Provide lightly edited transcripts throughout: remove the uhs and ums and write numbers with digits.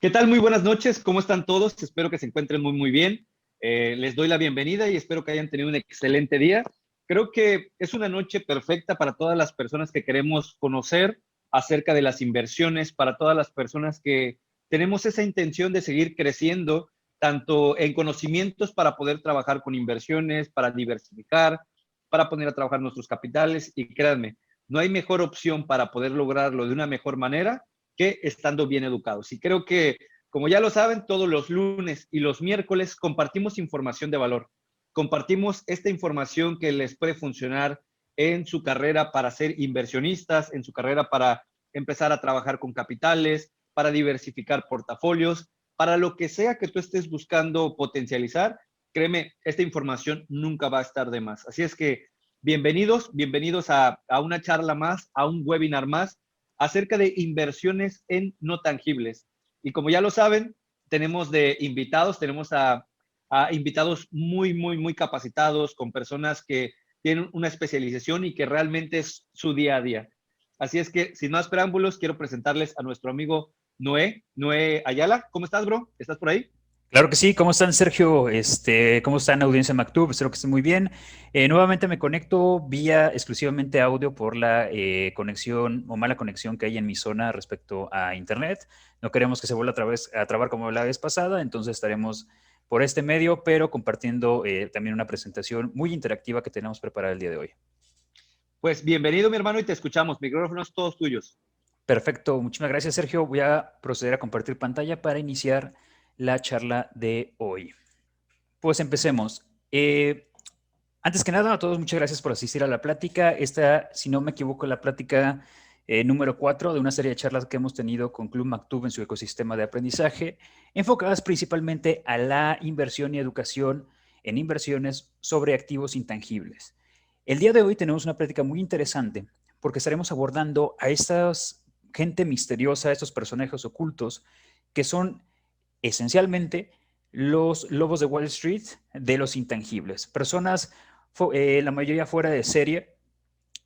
¿Qué tal? Muy buenas noches. ¿Cómo están todos? Espero que se encuentren muy bien. Les doy la bienvenida y espero que hayan tenido un excelente día. Creo que es una noche perfecta para todas las personas que queremos conocer acerca de las inversiones, para todas las personas que tenemos esa intención de seguir creciendo, tanto en conocimientos para poder trabajar con inversiones, para diversificar, para poner a trabajar nuestros capitales. Y créanme, no hay mejor opción para poder lograrlo de una mejor manera que estando bien educados. Y creo que, como ya lo saben, todos los lunes y los miércoles compartimos información de valor. Compartimos esta información que les puede funcionar en su carrera para ser inversionistas, en su carrera para empezar a trabajar con capitales, para diversificar portafolios, para lo que sea que tú estés buscando potencializar. Créeme, esta información nunca va a estar de más. Así es que bienvenidos a una charla más, a un webinar más acerca de inversiones en no tangibles. Y como ya lo saben, tenemos a invitados muy capacitados, con personas que tienen una especialización y que realmente es su día a día. Así es que, sin más preámbulos, quiero presentarles a nuestro amigo Noé Ayala. ¿Cómo estás, bro? ¿Estás por ahí? Claro que sí, ¿cómo están, Sergio? ¿Cómo están, audiencia Mactub? Espero que estén muy bien. Nuevamente me conecto vía exclusivamente audio por la conexión o mala conexión que hay en mi zona respecto a Internet. No queremos que se vuelva a trabar como la vez pasada, entonces estaremos por este medio, pero compartiendo también una presentación muy interactiva que tenemos preparada el día de hoy. Pues bienvenido, mi hermano, y te escuchamos. Micrófonos todos tuyos. Perfecto, muchísimas gracias, Sergio. Voy a proceder a compartir pantalla para iniciar la charla de hoy. Pues empecemos. Antes que nada, a todos muchas gracias por asistir a la plática. Esta, si no me equivoco, la plática número 4 de una serie de charlas que hemos tenido con Club Mactub en su ecosistema de aprendizaje, enfocadas principalmente a la inversión y educación en inversiones sobre activos intangibles. El día de hoy tenemos una plática muy interesante porque estaremos abordando a esta gente misteriosa, a estos personajes ocultos que son esencialmente los lobos de Wall Street de los intangibles, personas la mayoría fuera de serie,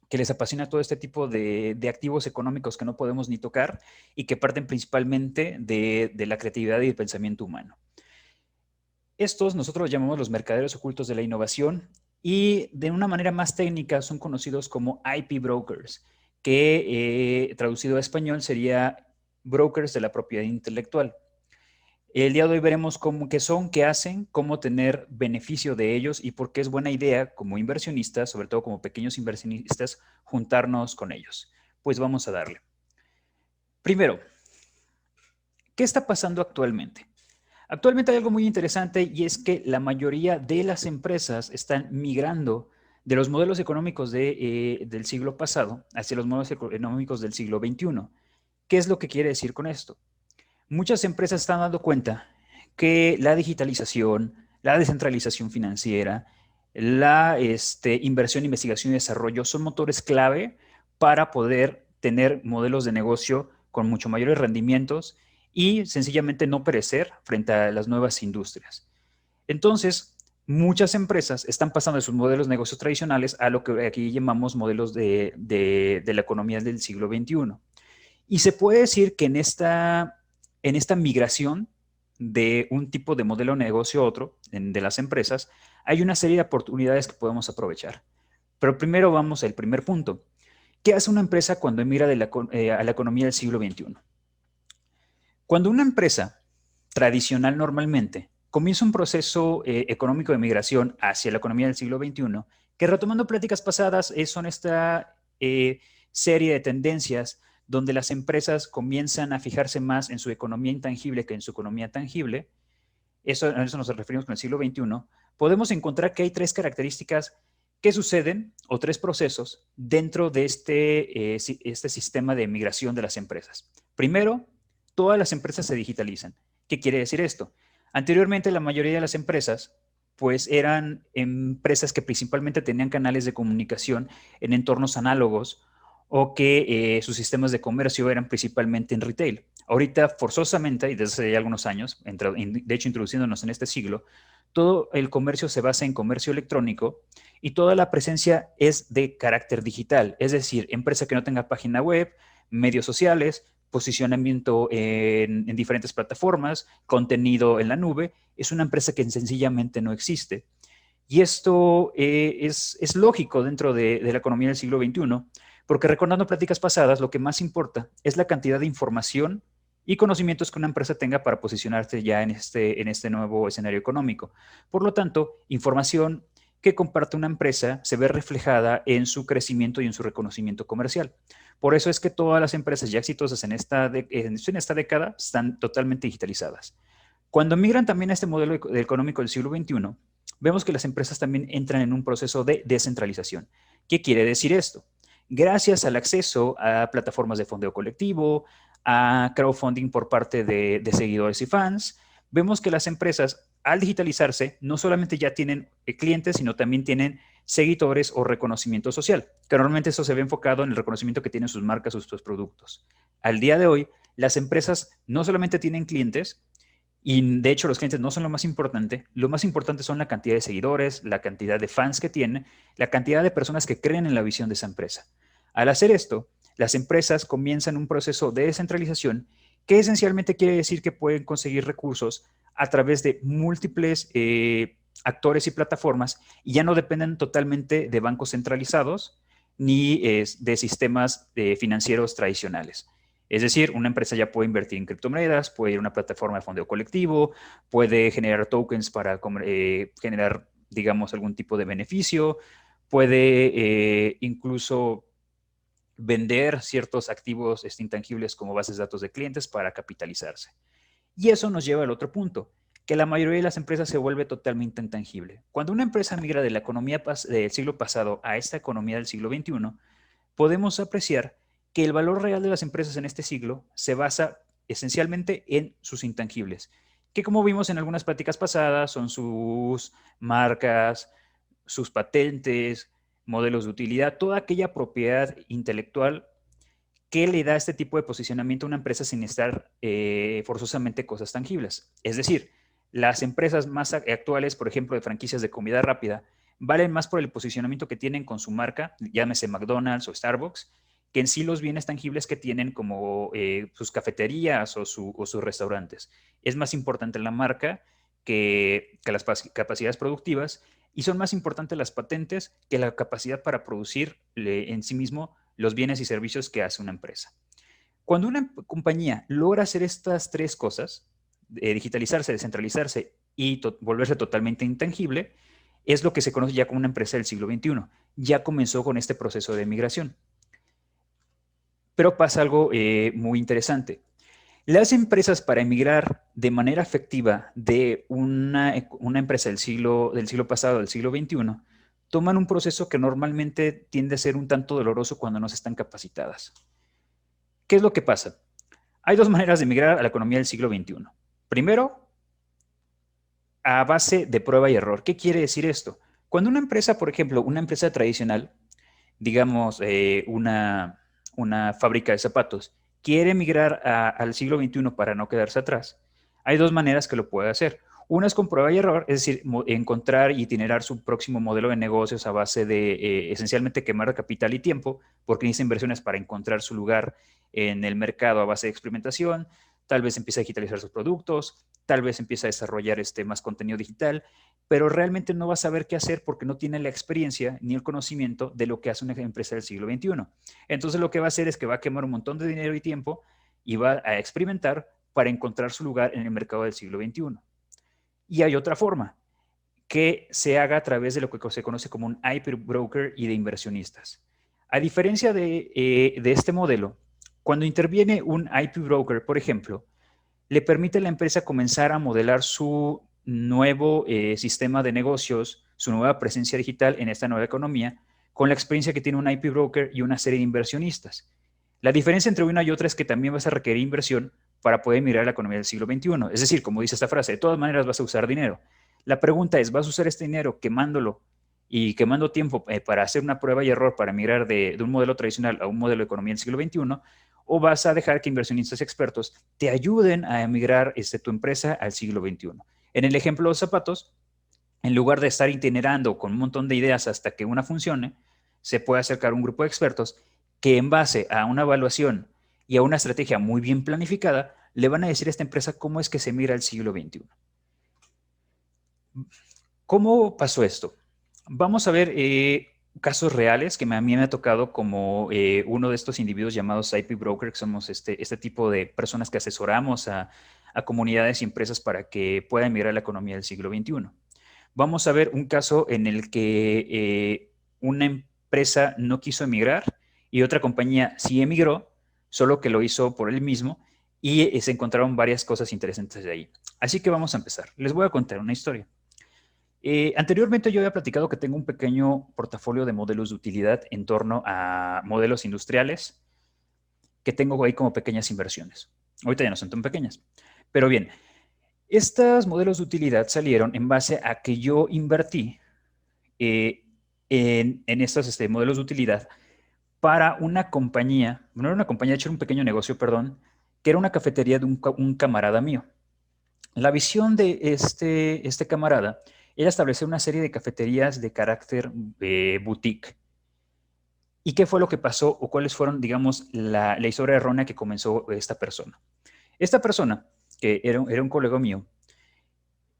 que les apasiona todo este tipo de activos económicos que no podemos ni tocar y que parten principalmente de la creatividad y el pensamiento humano. Estos nosotros los llamamos los mercaderes ocultos de la innovación y de una manera más técnica son conocidos como IP brokers, que traducido a español sería brokers de la propiedad intelectual. El día de hoy veremos qué son, qué hacen, cómo tener beneficio de ellos y por qué es buena idea como inversionistas, sobre todo como pequeños inversionistas, juntarnos con ellos. Pues vamos a darle. Primero, ¿qué está pasando actualmente? Actualmente hay algo muy interesante y es que la mayoría de las empresas están migrando de los modelos económicos del siglo pasado hacia los modelos económicos del siglo XXI. ¿Qué es lo que quiere decir con esto? Muchas empresas están dando cuenta que la digitalización, la descentralización financiera, la inversión, investigación y desarrollo son motores clave para poder tener modelos de negocio con mucho mayores rendimientos y sencillamente no perecer frente a las nuevas industrias. Entonces, muchas empresas están pasando de sus modelos de negocios tradicionales a lo que aquí llamamos modelos de la economía del siglo XXI. Y se puede decir que en esta migración de un tipo de modelo de negocio a otro, de las empresas, hay una serie de oportunidades que podemos aprovechar. Pero primero vamos al primer punto. ¿Qué hace una empresa cuando emigra a la economía del siglo XXI? Cuando una empresa tradicional normalmente comienza un proceso económico de migración hacia la economía del siglo XXI, que retomando pláticas pasadas son esta serie de tendencias donde las empresas comienzan a fijarse más en su economía intangible que en su economía tangible. A eso nos referimos con el siglo XXI. Podemos encontrar que hay tres características que suceden o tres procesos dentro de este sistema de migración de las empresas. Primero, todas las empresas se digitalizan. ¿Qué quiere decir esto? Anteriormente, la mayoría de las empresas pues eran empresas que principalmente tenían canales de comunicación en entornos análogos o que sus sistemas de comercio eran principalmente en retail. Ahorita, forzosamente, y desde hace ya algunos años, de hecho introduciéndonos en este siglo, todo el comercio se basa en comercio electrónico y toda la presencia es de carácter digital, es decir, empresa que no tenga página web, medios sociales, posicionamiento en diferentes plataformas, contenido en la nube, es una empresa que sencillamente no existe. Y esto es lógico dentro de la economía del siglo XXI, porque recordando pláticas pasadas, lo que más importa es la cantidad de información y conocimientos que una empresa tenga para posicionarse ya en este nuevo escenario económico. Por lo tanto, información que comparte una empresa se ve reflejada en su crecimiento y en su reconocimiento comercial. Por eso es que todas las empresas ya exitosas en esta década están totalmente digitalizadas. Cuando migran también a este modelo económico del siglo XXI, vemos que las empresas también entran en un proceso de descentralización. ¿Qué quiere decir esto? Gracias al acceso a plataformas de fondeo colectivo, a crowdfunding por parte de seguidores y fans, vemos que las empresas, al digitalizarse, no solamente ya tienen clientes, sino también tienen seguidores o reconocimiento social, que normalmente eso se ve enfocado en el reconocimiento que tienen sus marcas o sus productos. Al día de hoy, las empresas no solamente tienen clientes, y de hecho los clientes no son lo más importante son la cantidad de seguidores, la cantidad de fans que tienen, la cantidad de personas que creen en la visión de esa empresa. Al hacer esto, las empresas comienzan un proceso de descentralización que esencialmente quiere decir que pueden conseguir recursos a través de múltiples actores y plataformas y ya no dependen totalmente de bancos centralizados ni de sistemas financieros tradicionales. Es decir, una empresa ya puede invertir en criptomonedas, puede ir a una plataforma de fondeo colectivo, puede generar tokens para generar, digamos, algún tipo de beneficio, puede incluso vender ciertos activos intangibles como bases de datos de clientes para capitalizarse. Y eso nos lleva al otro punto, que la mayoría de las empresas se vuelve totalmente intangible. Cuando una empresa migra de la economía del siglo pasado a esta economía del siglo XXI, podemos apreciar que el valor real de las empresas en este siglo se basa esencialmente en sus intangibles, que como vimos en algunas pláticas pasadas son sus marcas, sus patentes, modelos de utilidad, toda aquella propiedad intelectual que le da este tipo de posicionamiento a una empresa sin estar forzosamente cosas tangibles. Es decir, las empresas más actuales, por ejemplo, de franquicias de comida rápida, valen más por el posicionamiento que tienen con su marca, llámese McDonald's o Starbucks, que en sí los bienes tangibles que tienen como sus cafeterías o sus restaurantes. Es más importante la marca que las capacidades productivas y son más importantes las patentes que la capacidad para producir en sí mismo los bienes y servicios que hace una empresa. Cuando una compañía logra hacer estas tres cosas, digitalizarse, descentralizarse y volverse totalmente intangible, es lo que se conoce ya como una empresa del siglo XXI. Ya comenzó con este proceso de migración. Pero pasa algo muy interesante. Las empresas para emigrar de manera efectiva de una empresa del siglo pasado, del siglo XXI, toman un proceso que normalmente tiende a ser un tanto doloroso cuando no se están capacitadas. ¿Qué es lo que pasa? Hay dos maneras de emigrar a la economía del siglo XXI. Primero, a base de prueba y error. ¿Qué quiere decir esto? Cuando una empresa, por ejemplo, una empresa tradicional, digamos una fábrica de zapatos, quiere migrar al siglo XXI para no quedarse atrás, hay dos maneras que lo puede hacer. Una es con prueba y error, es decir, encontrar y itinerar su próximo modelo de negocios a base de esencialmente quemar capital y tiempo, porque necesita inversiones para encontrar su lugar en el mercado a base de experimentación, tal vez empiece a digitalizar sus productos, tal vez empiece a desarrollar más contenido digital, pero realmente no va a saber qué hacer porque no tiene la experiencia ni el conocimiento de lo que hace una empresa del siglo XXI. Entonces lo que va a hacer es que va a quemar un montón de dinero y tiempo y va a experimentar para encontrar su lugar en el mercado del siglo XXI. Y hay otra forma, que se haga a través de lo que se conoce como un IP broker y de inversionistas. A diferencia de este modelo, cuando interviene un IP broker, por ejemplo, le permite a la empresa comenzar a modelar su nuevo sistema de negocios, su nueva presencia digital en esta nueva economía, con la experiencia que tiene un IP broker y una serie de inversionistas. La diferencia entre una y otra es que también vas a requerir inversión para poder mirar la economía del siglo XXI. Es decir, como dice esta frase, de todas maneras vas a usar dinero. La pregunta es, ¿vas a usar este dinero quemándolo y quemando tiempo para hacer una prueba y error para migrar de un modelo tradicional a un modelo de economía del siglo XXI? ¿O vas a dejar que inversionistas expertos te ayuden a migrar tu empresa al siglo XXI? En el ejemplo de los zapatos, en lugar de estar itinerando con un montón de ideas hasta que una funcione, se puede acercar a un grupo de expertos que en base a una evaluación y a una estrategia muy bien planificada, le van a decir a esta empresa cómo es que se mira al siglo XXI. ¿Cómo pasó esto? Vamos a ver casos reales que a mí me ha tocado como uno de estos individuos llamados IP Broker, que somos este tipo de personas que asesoramos a comunidades y empresas para que puedan mirar la economía del siglo XXI. Vamos a ver un caso en el que una empresa no quiso emigrar y otra compañía sí emigró, solo que lo hizo por él mismo y se encontraron varias cosas interesantes de ahí. Así que vamos a empezar. Les voy a contar una historia. Anteriormente yo había platicado que tengo un pequeño portafolio de modelos de utilidad en torno a modelos industriales que tengo ahí como pequeñas inversiones. Ahorita ya no son tan pequeñas. Pero bien, estos modelos de utilidad salieron en base a que yo invertí en estos modelos de utilidad para una compañía, no era una compañía, de hecho era un pequeño negocio, perdón, que era una cafetería de un camarada mío. La visión de este camarada era establecer una serie de cafeterías de carácter boutique. ¿Y qué fue lo que pasó o cuáles fueron, digamos, la historia errónea que comenzó esta persona? Esta persona, que era un colega mío,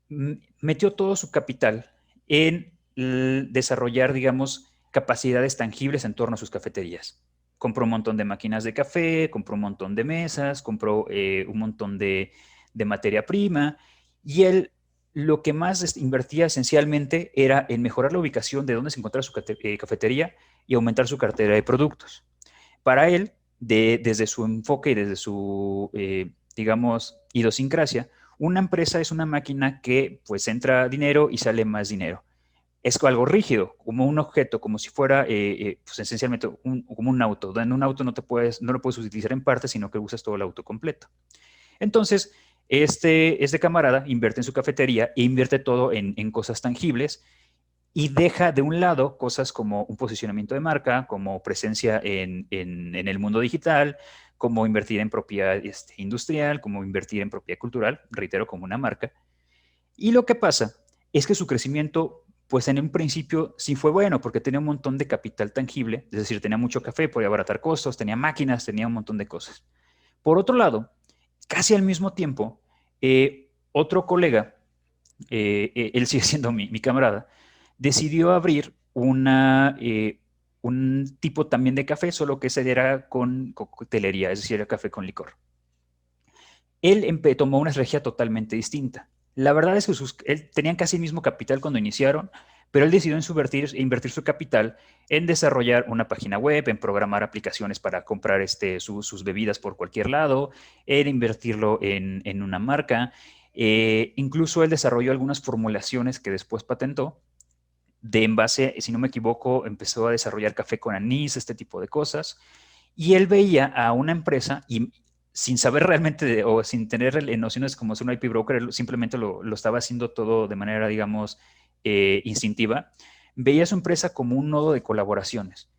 metió todo su capital en desarrollar, digamos, capacidades tangibles en torno a sus cafeterías. Compró un montón de máquinas de café, compró un montón de mesas, compró un montón de materia prima y él lo que más invertía esencialmente era en mejorar la ubicación de dónde se encontraba su cafetería y aumentar su cartera de productos. Para él, desde su enfoque y desde su, digamos, idiosincrasia, una empresa es una máquina que pues entra dinero y sale más dinero. Es algo rígido, como un objeto, como si fuera pues esencialmente como un auto. En un auto no lo puedes utilizar en parte, sino que usas todo el auto completo. Entonces, este camarada invierte en su cafetería e invierte todo en cosas tangibles y deja de un lado cosas como un posicionamiento de marca, como presencia en el mundo digital, como invertir en propiedad industrial, como invertir en propiedad cultural, reitero, como una marca. Y lo que pasa es que su crecimiento, pues en un principio sí fue bueno, porque tenía un montón de capital tangible, es decir, tenía mucho café, podía abaratar costos, tenía máquinas, tenía un montón de cosas. Por otro lado, casi al mismo tiempo, otro colega, él sigue siendo mi camarada, decidió abrir un tipo también de café, solo que ese era con coctelería, es decir, era café con licor. Él tomó una estrategia totalmente distinta. La verdad es que él tenían casi el mismo capital cuando iniciaron, pero él decidió invertir su capital en desarrollar una página web, en programar aplicaciones para comprar sus bebidas por cualquier lado, en invertirlo en una marca. Incluso él desarrolló algunas formulaciones que después patentó. En base, si no me equivoco, empezó a desarrollar café con anís, este tipo de cosas. Y él veía a una empresa y sin saber realmente o sin tener nociones como ser un IP broker, él simplemente lo estaba haciendo todo de manera, digamos, instintiva. Veía a su empresa como un nodo de colaboraciones.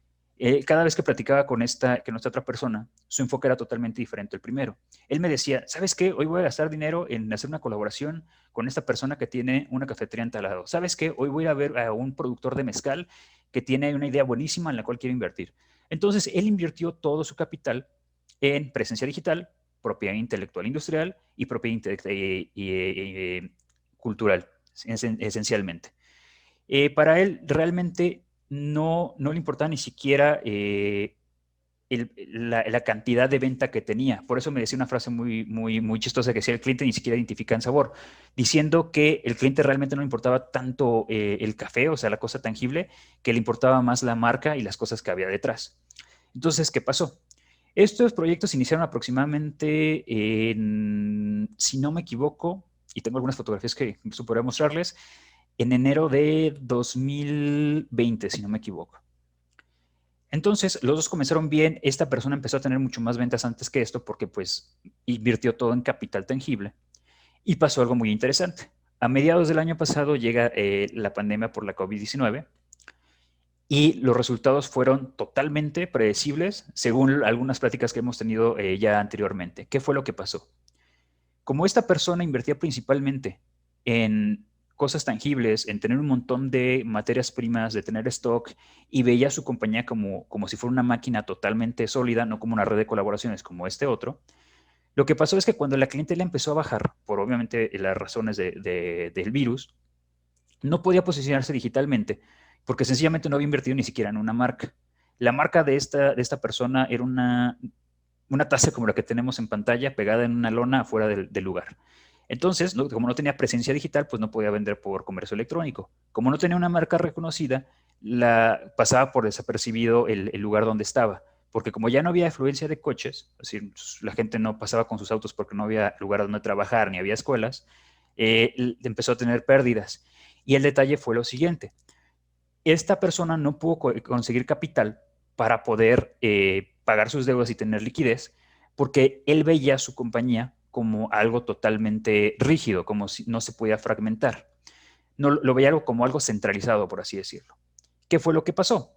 Cada vez que platicaba con esta otra persona, su enfoque era totalmente diferente al primero. Él me decía, ¿sabes qué? Hoy voy a gastar dinero en hacer una colaboración con esta persona que tiene una cafetería en tal lado. ¿Sabes qué? Hoy voy a ver a un productor de mezcal que tiene una idea buenísima en la cual quiero invertir. Entonces, él invirtió todo su capital en presencia digital, propiedad intelectual industrial y propiedad cultural, esencialmente. Para él realmente no le importaba ni siquiera la cantidad de venta que tenía. Por eso me decía una frase muy chistosa que decía, el cliente ni siquiera identifica en sabor, diciendo que el cliente realmente no le importaba tanto el café, o sea, la cosa tangible, que le importaba más la marca y las cosas que había detrás. Entonces, ¿qué pasó? Estos proyectos iniciaron aproximadamente si no me equivoco, y tengo algunas fotografías que podría mostrarles, en enero de 2020, si no me equivoco. Entonces, los dos comenzaron bien. Esta persona empezó a tener mucho más ventas antes que esto porque pues invirtió todo en capital tangible. Y pasó algo muy interesante. A mediados del año pasado llega la pandemia por la COVID-19 y los resultados fueron totalmente predecibles según algunas pláticas que hemos tenido ya anteriormente. ¿Qué fue lo que pasó? Como esta persona invertía principalmente en cosas tangibles, en tener un montón de materias primas, de tener stock, y veía a su compañía como si fuera una máquina totalmente sólida, no como una red de colaboraciones como este otro. Lo que pasó es que cuando la clientela empezó a bajar, por obviamente las razones del virus, no podía posicionarse digitalmente porque sencillamente no había invertido ni siquiera en una marca. La marca de esta persona era una taza como la que tenemos en pantalla pegada en una lona afuera del lugar. Entonces, como no tenía presencia digital, pues no podía vender por comercio electrónico. Como no tenía una marca reconocida, pasaba por desapercibido el lugar donde estaba, porque como ya no había afluencia de coches, es decir, la gente no pasaba con sus autos porque no había lugar donde trabajar ni había escuelas, empezó a tener pérdidas. Y el detalle fue lo siguiente: esta persona no pudo conseguir capital para poder pagar sus deudas y tener liquidez, porque él veía a su compañía como algo totalmente rígido, como si no se podía fragmentar. No, lo veía como algo centralizado, por así decirlo. ¿Qué fue lo que pasó?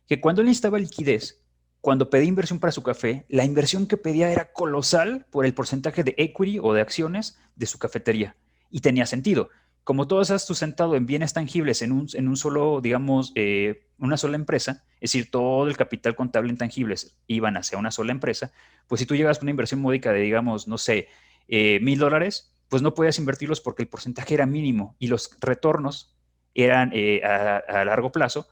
Que cuando él necesitaba liquidez, cuando pedía inversión para su café, la inversión que pedía era colosal por el porcentaje de equity o de acciones de su cafetería. Y tenía sentido. Como tú estás sustentado en bienes tangibles en un solo, digamos, una sola empresa, es decir, todo el capital contable en tangibles iban hacia una sola empresa, pues si tú llegas con una inversión módica de, digamos, no sé, $1,000, pues no podías invertirlos porque el porcentaje era mínimo y los retornos eran a largo plazo,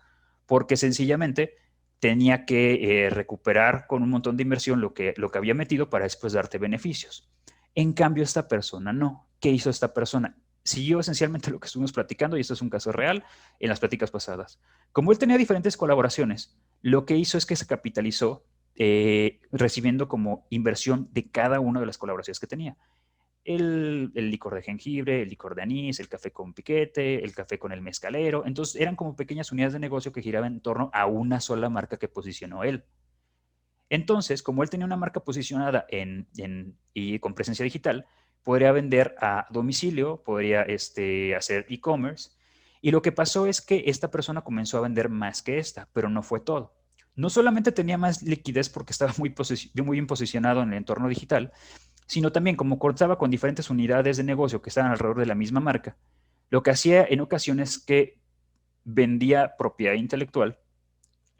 porque sencillamente tenía que recuperar con un montón de inversión lo que había metido para después darte beneficios. En cambio, esta persona no. ¿Qué hizo esta persona? Siguió esencialmente lo que estuvimos platicando, y esto es un caso real en las pláticas pasadas. Como él tenía diferentes colaboraciones, lo que hizo es que se capitalizó recibiendo como inversión de cada una de las colaboraciones que tenía. El licor de jengibre, el licor de anís, el café con piquete, el café con el mezcalero. Entonces eran como pequeñas unidades de negocio que giraban en torno a una sola marca que posicionó él. Entonces, como él tenía una marca posicionada y con presencia digital, podría vender a domicilio, podría hacer e-commerce. Y lo que pasó es que esta persona comenzó a vender más que esta, pero no fue todo. No solamente tenía más liquidez porque estaba muy bien posicionado en el entorno digital, sino también como contaba con diferentes unidades de negocio que estaban alrededor de la misma marca, lo que hacía en ocasiones que vendía propiedad intelectual,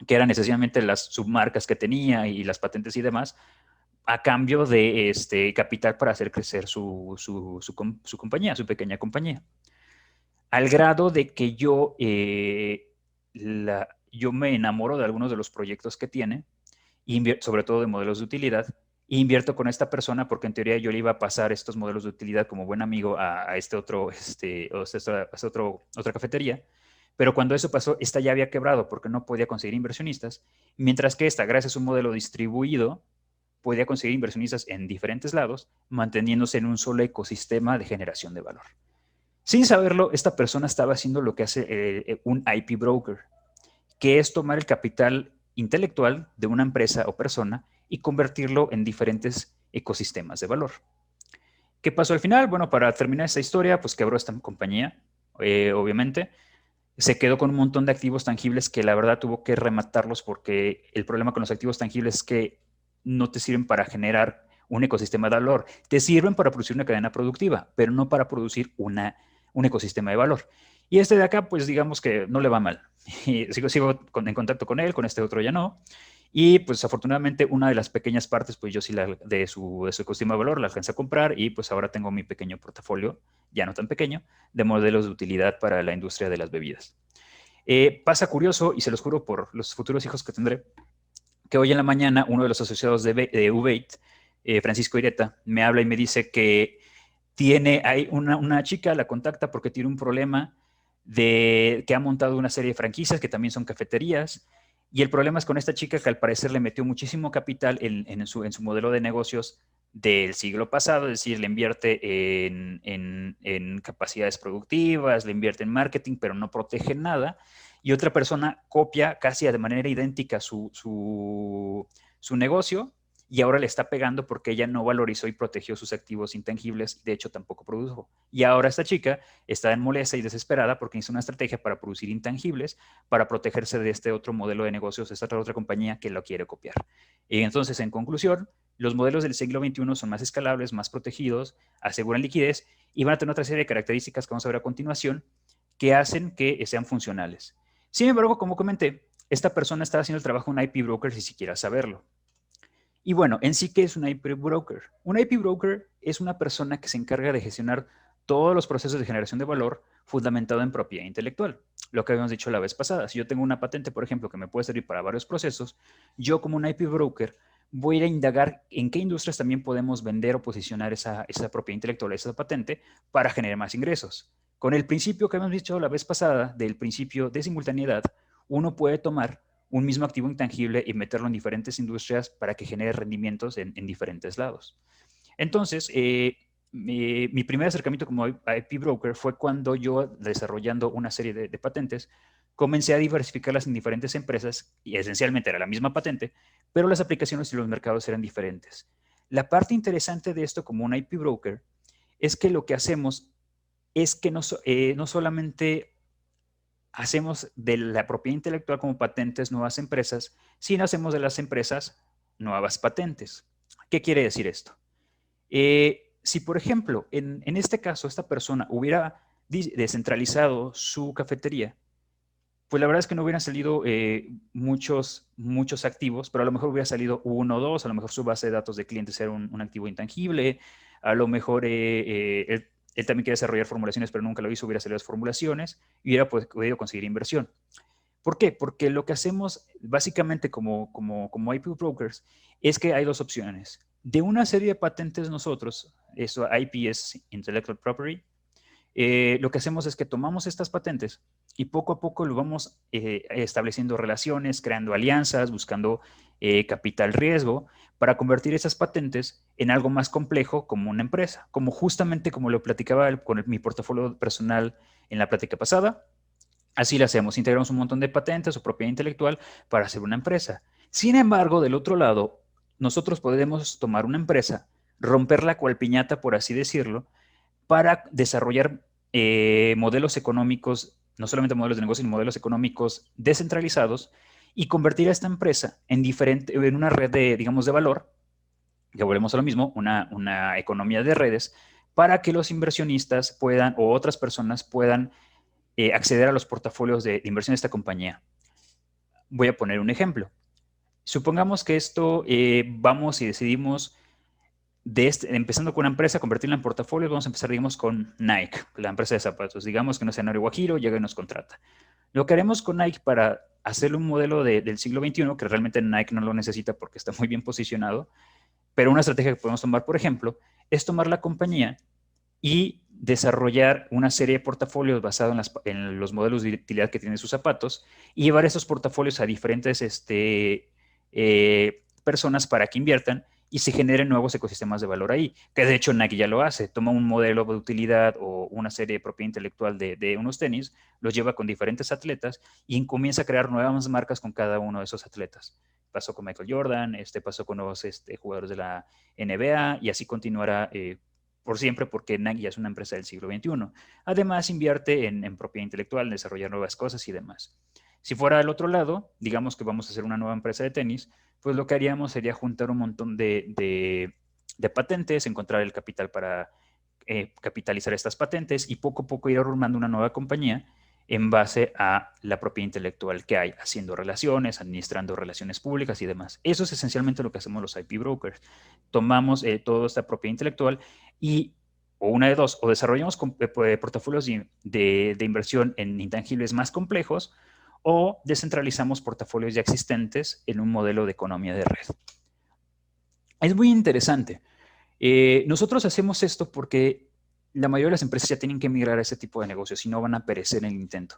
que eran necesariamente las submarcas que tenía y las patentes y demás, a cambio de capital para hacer crecer su compañía, su pequeña compañía. Al grado de que yo me enamoro de algunos de los proyectos que tiene, sobre todo de modelos de utilidad, e invierto con esta persona porque en teoría yo le iba a pasar estos modelos de utilidad como buen amigo a otra cafetería. Pero cuando eso pasó, esta ya había quebrado porque no podía conseguir inversionistas, mientras que esta, gracias a un modelo distribuido, podía conseguir inversionistas en diferentes lados, manteniéndose en un solo ecosistema de generación de valor. Sin saberlo, esta persona estaba haciendo lo que hace un IP broker, que es tomar el capital intelectual de una empresa o persona y convertirlo en diferentes ecosistemas de valor. ¿Qué pasó al final? Bueno, para terminar esta historia, pues quebró esta compañía, obviamente. Se quedó con un montón de activos tangibles que la verdad tuvo que rematarlos porque el problema con los activos tangibles es que no te sirven para generar un ecosistema de valor. Te sirven para producir una cadena productiva, pero no para producir un ecosistema de valor. Y este de acá, pues digamos que no le va mal. Y sigo en contacto con él, con este otro ya no. Y pues afortunadamente una de las pequeñas partes, pues yo sí de su ecosistema de valor la alcancé a comprar, y pues ahora tengo mi pequeño portafolio, ya no tan pequeño, de modelos de utilidad para la industria de las bebidas. Pasa curioso, y se los juro por los futuros hijos que tendré, que hoy en la mañana uno de los asociados de Uvate, Francisco Ireta, me habla y me dice que hay una chica, la contacta porque tiene un problema que ha montado una serie de franquicias que también son cafeterías, y el problema es con esta chica que al parecer le metió muchísimo capital en su modelo de negocios del siglo pasado, es decir, le invierte en capacidades productivas, le invierte en marketing, pero no protege nada, y otra persona copia casi de manera idéntica su negocio y ahora le está pegando porque ella no valorizó y protegió sus activos intangibles, de hecho tampoco produjo. Y ahora esta chica está en molesta y desesperada porque hizo una estrategia para producir intangibles para protegerse de este otro modelo de negocios, esta otra compañía que lo quiere copiar. Y entonces, en conclusión, los modelos del siglo XXI son más escalables, más protegidos, aseguran liquidez y van a tener otra serie de características que vamos a ver a continuación que hacen que sean funcionales. Sin embargo, como comenté, esta persona está haciendo el trabajo en un IP broker sin siquiera saberlo. Y bueno, en sí, ¿qué es un IP broker? Un IP broker es una persona que se encarga de gestionar todos los procesos de generación de valor fundamentado en propiedad intelectual. Lo que habíamos dicho la vez pasada. Si yo tengo una patente, por ejemplo, que me puede servir para varios procesos, yo como un IP broker voy a ir a indagar en qué industrias también podemos vender o posicionar esa propiedad intelectual, esa patente, para generar más ingresos. Con el principio que habíamos dicho la vez pasada, del principio de simultaneidad, uno puede tomar un mismo activo intangible y meterlo en diferentes industrias para que genere rendimientos en diferentes lados. Entonces, mi primer acercamiento como IP broker fue cuando yo, desarrollando una serie de patentes, comencé a diversificarlas en diferentes empresas y esencialmente era la misma patente, pero las aplicaciones y los mercados eran diferentes. La parte interesante de esto como un IP broker es que lo que hacemos es que no solamente hacemos de la propiedad intelectual como patentes nuevas empresas, sino hacemos de las empresas nuevas patentes. ¿Qué quiere decir esto? Si, por ejemplo, en este caso, esta persona hubiera descentralizado su cafetería, pues la verdad es que no hubieran salido muchos activos, pero a lo mejor hubiera salido uno o dos, a lo mejor su base de datos de clientes era un activo intangible, a lo mejor él también quiere desarrollar formulaciones, pero nunca lo hizo, hubiera salido las formulaciones y hubiera podido conseguir inversión. ¿Por qué? Porque lo que hacemos básicamente como IP brokers es que hay dos opciones. De una serie de patentes nosotros, eso IP es Intellectual Property, lo que hacemos es que tomamos estas patentes y poco a poco lo vamos estableciendo relaciones, creando alianzas, buscando capital riesgo para convertir esas patentes en algo más complejo como una empresa, como justamente como lo platicaba con mi portafolio personal en la plática pasada. Así lo hacemos, integramos un montón de patentes o propiedad intelectual para hacer una empresa. Sin embargo, del otro lado, nosotros podemos tomar una empresa, romperla cual piñata, por así decirlo, para desarrollar modelos económicos, no solamente modelos de negocio, sino modelos económicos descentralizados y convertir a esta empresa en una red de, digamos, de valor, que volvemos a lo mismo, una economía de redes, para que los inversionistas puedan o otras personas puedan acceder a los portafolios de inversión de esta compañía. Voy a poner un ejemplo. Supongamos que esto vamos y decidimos empezando con una empresa, convertirla en portafolio, vamos a empezar, digamos, con Nike, la empresa de zapatos. Digamos que no sea Nori Guajiro, llega y nos contrata. Lo que haremos con Nike para hacerle un modelo del siglo XXI, que realmente Nike no lo necesita porque está muy bien posicionado, pero una estrategia que podemos tomar, por ejemplo, es tomar la compañía y desarrollar una serie de portafolios basados en los modelos de utilidad que tienen sus zapatos y llevar esos portafolios a diferentes personas para que inviertan y se generen nuevos ecosistemas de valor ahí, que de hecho Nike ya lo hace, toma un modelo de utilidad o una serie de propiedad intelectual de unos tenis, los lleva con diferentes atletas y comienza a crear nuevas marcas con cada uno de esos atletas. Pasó con Michael Jordan, pasó con nuevos jugadores de la NBA y así continuará por siempre porque Nike ya es una empresa del siglo XXI. Además, invierte en propiedad intelectual, en desarrollar nuevas cosas y demás. Si fuera del otro lado, digamos que vamos a hacer una nueva empresa de tenis, pues lo que haríamos sería juntar un montón de patentes, encontrar el capital para capitalizar estas patentes y poco a poco ir armando una nueva compañía en base a la propiedad intelectual que hay, haciendo relaciones, administrando relaciones públicas y demás. Eso es esencialmente lo que hacemos los IP brokers. Tomamos toda esta propiedad intelectual y o una de dos, o desarrollamos portafolios de inversión en intangibles más complejos o descentralizamos portafolios ya existentes en un modelo de economía de red. Es muy interesante. Nosotros hacemos esto porque la mayoría de las empresas ya tienen que migrar a ese tipo de negocios y no van a perecer en el intento.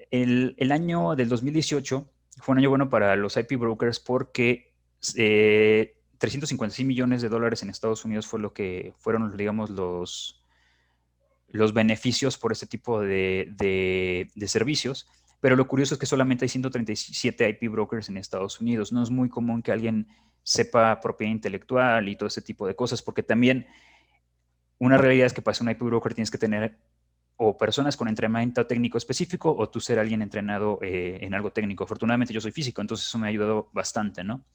El año del 2018 fue un año bueno para los IP brokers porque 356 millones de dólares en Estados Unidos fue lo que fueron, digamos, los beneficios por este tipo de servicios. pero lo curioso es que solamente hay 137 IP brokers en Estados Unidos. No es muy común que alguien sepa propiedad intelectual y todo ese tipo de cosas, porque también una realidad es que para ser un IP broker tienes que tener o personas con entrenamiento técnico específico o tú ser alguien entrenado en algo técnico. Afortunadamente yo soy físico, entonces eso me ha ayudado bastante, ¿no?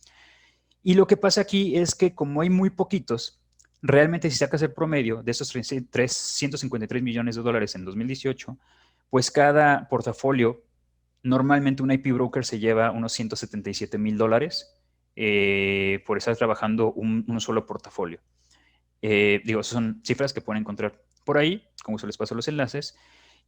Y lo que pasa aquí es que como hay muy poquitos, realmente si sacas el promedio de esos 353 millones de dólares en 2018, pues cada portafolio, normalmente un IP broker se lleva unos 177,000 dólares por estar trabajando un solo portafolio. Digo, son cifras que pueden encontrar por ahí, como se les paso los enlaces.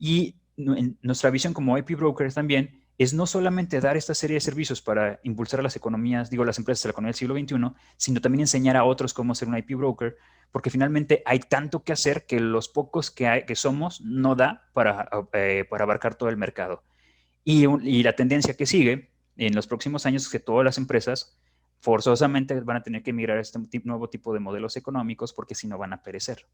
Y nuestra visión como IP brokers también es no solamente dar esta serie de servicios para impulsar a las economías, digo, las empresas de la economía del siglo XXI, sino también enseñar a otros cómo ser un IP broker, porque finalmente hay tanto que hacer que los pocos que somos no da para abarcar todo el mercado. Y la tendencia que sigue en los próximos años es que todas las empresas forzosamente van a tener que migrar a este nuevo tipo de modelos económicos porque si no van a perecer.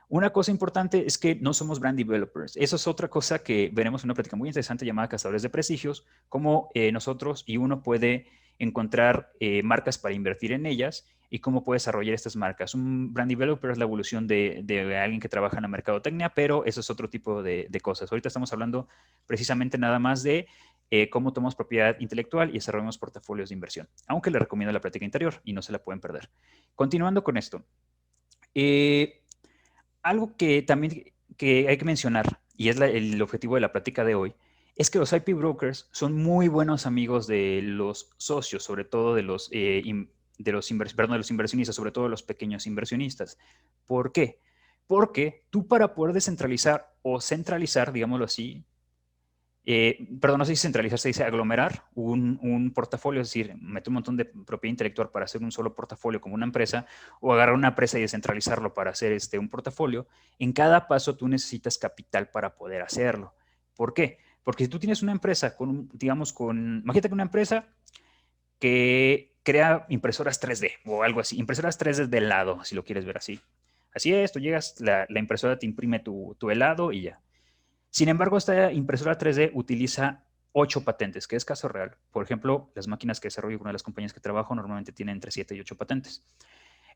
Una cosa importante es que no somos brand developers. Eso es otra cosa que veremos en una plática muy interesante llamada Cazadores de Prestigios, cómo nosotros y uno puede encontrar marcas para invertir en ellas y cómo puede desarrollar estas marcas. Un brand developer es la evolución de alguien que trabaja en la mercadotecnia, pero eso es otro tipo de cosas. Ahorita estamos hablando precisamente nada más de cómo tomamos propiedad intelectual y desarrollamos portafolios de inversión, aunque les recomiendo la plática interior y no se la pueden perder. Continuando con esto. Algo que también que hay que mencionar, y es el objetivo de la plática de hoy, es que los IP brokers son muy buenos amigos de los socios, sobre todo de los, de los inversionistas, sobre todo de los pequeños inversionistas. ¿Por qué? Porque tú para poder descentralizar o centralizar, digámoslo así, perdón, no sé si centralizar, se dice aglomerar un portafolio, es decir, meter un montón de propiedad intelectual para hacer un solo portafolio como una empresa, o agarrar una empresa y descentralizarlo para hacer un portafolio. En cada paso tú necesitas capital para poder hacerlo. ¿Por qué? Porque si tú tienes una empresa imagínate que una empresa que crea impresoras 3D o algo así, impresoras 3D de helado, si lo quieres ver así. Así es, tú llegas, la impresora te imprime tu helado y ya. Sin embargo, esta impresora 3D utiliza 8 patentes, que es caso real. Por ejemplo, las máquinas que desarrollo con una de las compañías que trabajo normalmente tienen entre 7 y 8 patentes.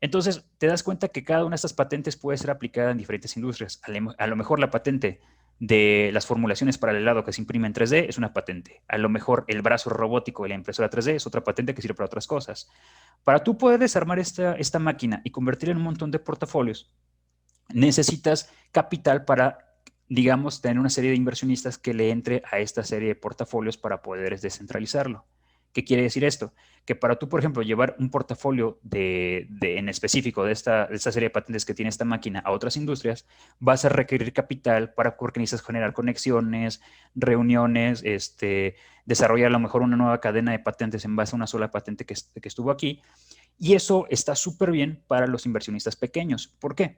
Entonces, te das cuenta que cada una de estas patentes puede ser aplicada en diferentes industrias. A lo mejor la patente de las formulaciones para el helado que se imprime en 3D es una patente. A lo mejor el brazo robótico de la impresora 3D es otra patente que sirve para otras cosas. Para tú poder desarmar esta máquina y convertirla en un montón de portafolios, necesitas capital para, digamos, tener una serie de inversionistas que le entre a esta serie de portafolios para poder descentralizarlo. ¿Qué quiere decir esto? Que para tú, por ejemplo, llevar un portafolio en específico de esta serie de patentes que tiene esta máquina a otras industrias, vas a requerir capital para porque necesitas generar conexiones, reuniones, desarrollar a lo mejor una nueva cadena de patentes en base a una sola patente que estuvo aquí. Y eso está súper bien para los inversionistas pequeños. ¿Por qué?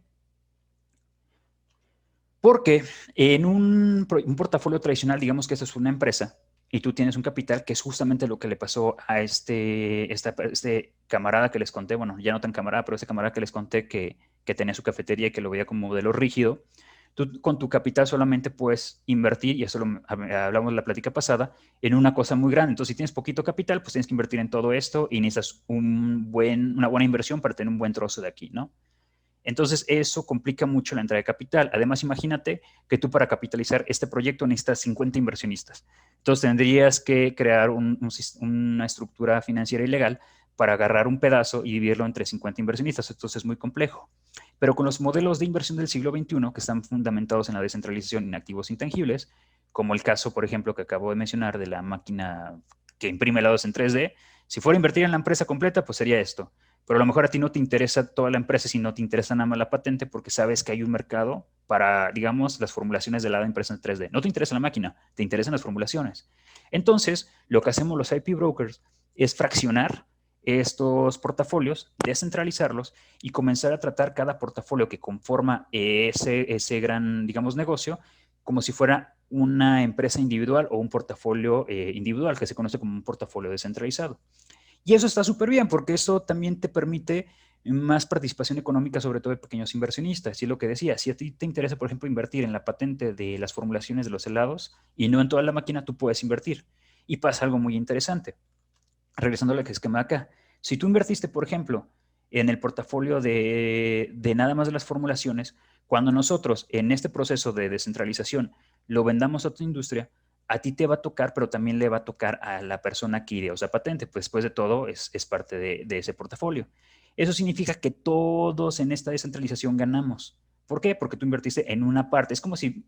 Porque en un portafolio tradicional, digamos que esta es una empresa y tú tienes un capital, que es justamente lo que le pasó a este camarada que les conté, bueno, ya no tan camarada, pero ese camarada que les conté que tenía su cafetería y que lo veía como modelo rígido. Tú con tu capital solamente puedes invertir, y eso lo hablamos en la plática pasada, en una cosa muy grande. Entonces, si tienes poquito capital, pues tienes que invertir en todo esto y necesitas una buena inversión para tener un buen trozo de aquí, ¿no? Entonces, eso complica mucho la entrada de capital. Además, imagínate que tú para capitalizar este proyecto necesitas 50 inversionistas. Entonces, tendrías que crear una estructura financiera y legal para agarrar un pedazo y dividirlo entre 50 inversionistas. Entonces, es muy complejo. Pero con los modelos de inversión del siglo XXI, que están fundamentados en la descentralización en activos intangibles, como el caso, por ejemplo, que acabo de mencionar de la máquina que imprime helados en 3D, si fuera a invertir en la empresa completa, pues sería esto. Pero a lo mejor a ti no te interesa toda la empresa, sino te interesa nada más la patente porque sabes que hay un mercado para, digamos, las formulaciones de la impresa en 3D. No te interesa la máquina, te interesan las formulaciones. Entonces, lo que hacemos los IP brokers es fraccionar estos portafolios, descentralizarlos y comenzar a tratar cada portafolio que conforma ese gran, digamos, negocio como si fuera una empresa individual o un portafolio individual que se conoce como un portafolio descentralizado. Y eso está súper bien porque eso también te permite más participación económica, sobre todo de pequeños inversionistas. Y es lo que decía, si a ti te interesa, por ejemplo, invertir en la patente de las formulaciones de los helados y no en toda la máquina, tú puedes invertir. Y pasa algo muy interesante. Regresando al esquema de acá, si tú invertiste, por ejemplo, en el portafolio de nada más de las formulaciones, cuando nosotros en este proceso de descentralización lo vendamos a otra industria, a ti te va a tocar, pero también le va a tocar a la persona que ideó esa patente, pues después de todo es parte de ese portafolio. Eso significa que todos en esta descentralización ganamos. ¿Por qué? Porque tú invertiste en una parte. Es como si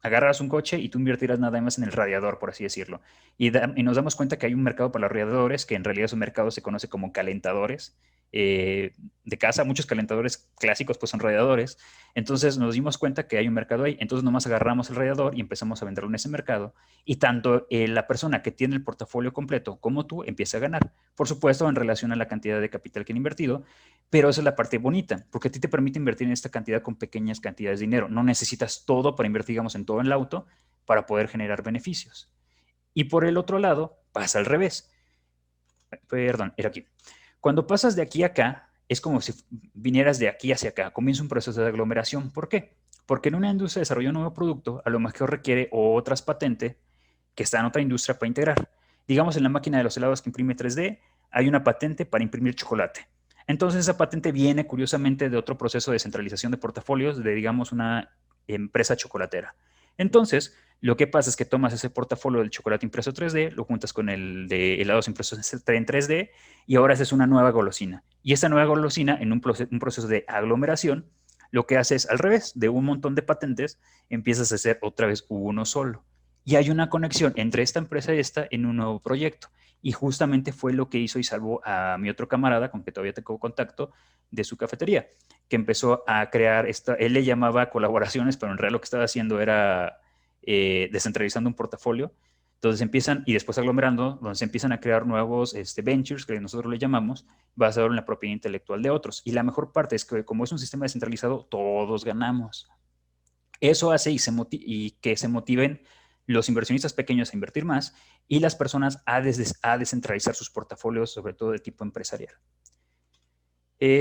agarras un coche y tú invertirás nada más en el radiador, por así decirlo. Y nos damos cuenta que hay un mercado para los radiadores, que en realidad su mercado se conoce como calentadores de casa. Muchos calentadores clásicos pues son radiadores. Entonces nos dimos cuenta que hay un mercado ahí. Entonces nomás agarramos el radiador y empezamos a venderlo en ese mercado. Y tanto la persona que tiene el portafolio completo como tú empieza a ganar. Por supuesto, en relación a la cantidad de capital que han invertido, pero esa es la parte bonita, porque a ti te permite invertir en esta cantidad con pequeñas cantidades de dinero. No necesitas todo para invertir, digamos, en todo en el auto para poder generar beneficios. Y por el otro lado, pasa al revés. Perdón, era aquí. Cuando pasas de aquí a acá, es como si vinieras de aquí hacia acá. Comienza un proceso de aglomeración. ¿Por qué? Porque en una industria desarrolla un nuevo producto, a lo mejor requiere otras patentes que está en otra industria para integrar. Digamos, en la máquina de los helados que imprime 3D, hay una patente para imprimir chocolate. Entonces, esa patente viene curiosamente de otro proceso de centralización de portafolios de, digamos, una empresa chocolatera. Entonces, lo que pasa es que tomas ese portafolio del chocolate impreso 3D, lo juntas con el de helados impresos en 3D y ahora haces una nueva golosina. Y esta nueva golosina, en un proceso de aglomeración, lo que hace es al revés, de un montón de patentes, empiezas a hacer otra vez uno solo. Y hay una conexión entre esta empresa y esta en un nuevo proyecto. Y justamente fue lo que hizo y salvó a mi otro camarada, con que todavía tengo contacto, de su cafetería, que empezó a crear, él le llamaba colaboraciones, pero en realidad lo que estaba haciendo era descentralizando un portafolio. Entonces empiezan, y después aglomerando, donde se empiezan a crear nuevos ventures, que nosotros le llamamos, basado en la propiedad intelectual de otros. Y la mejor parte es que como es un sistema descentralizado, todos ganamos. Eso hace y que se motiven los inversionistas pequeños a invertir más y las personas a descentralizar sus portafolios, sobre todo de tipo empresarial.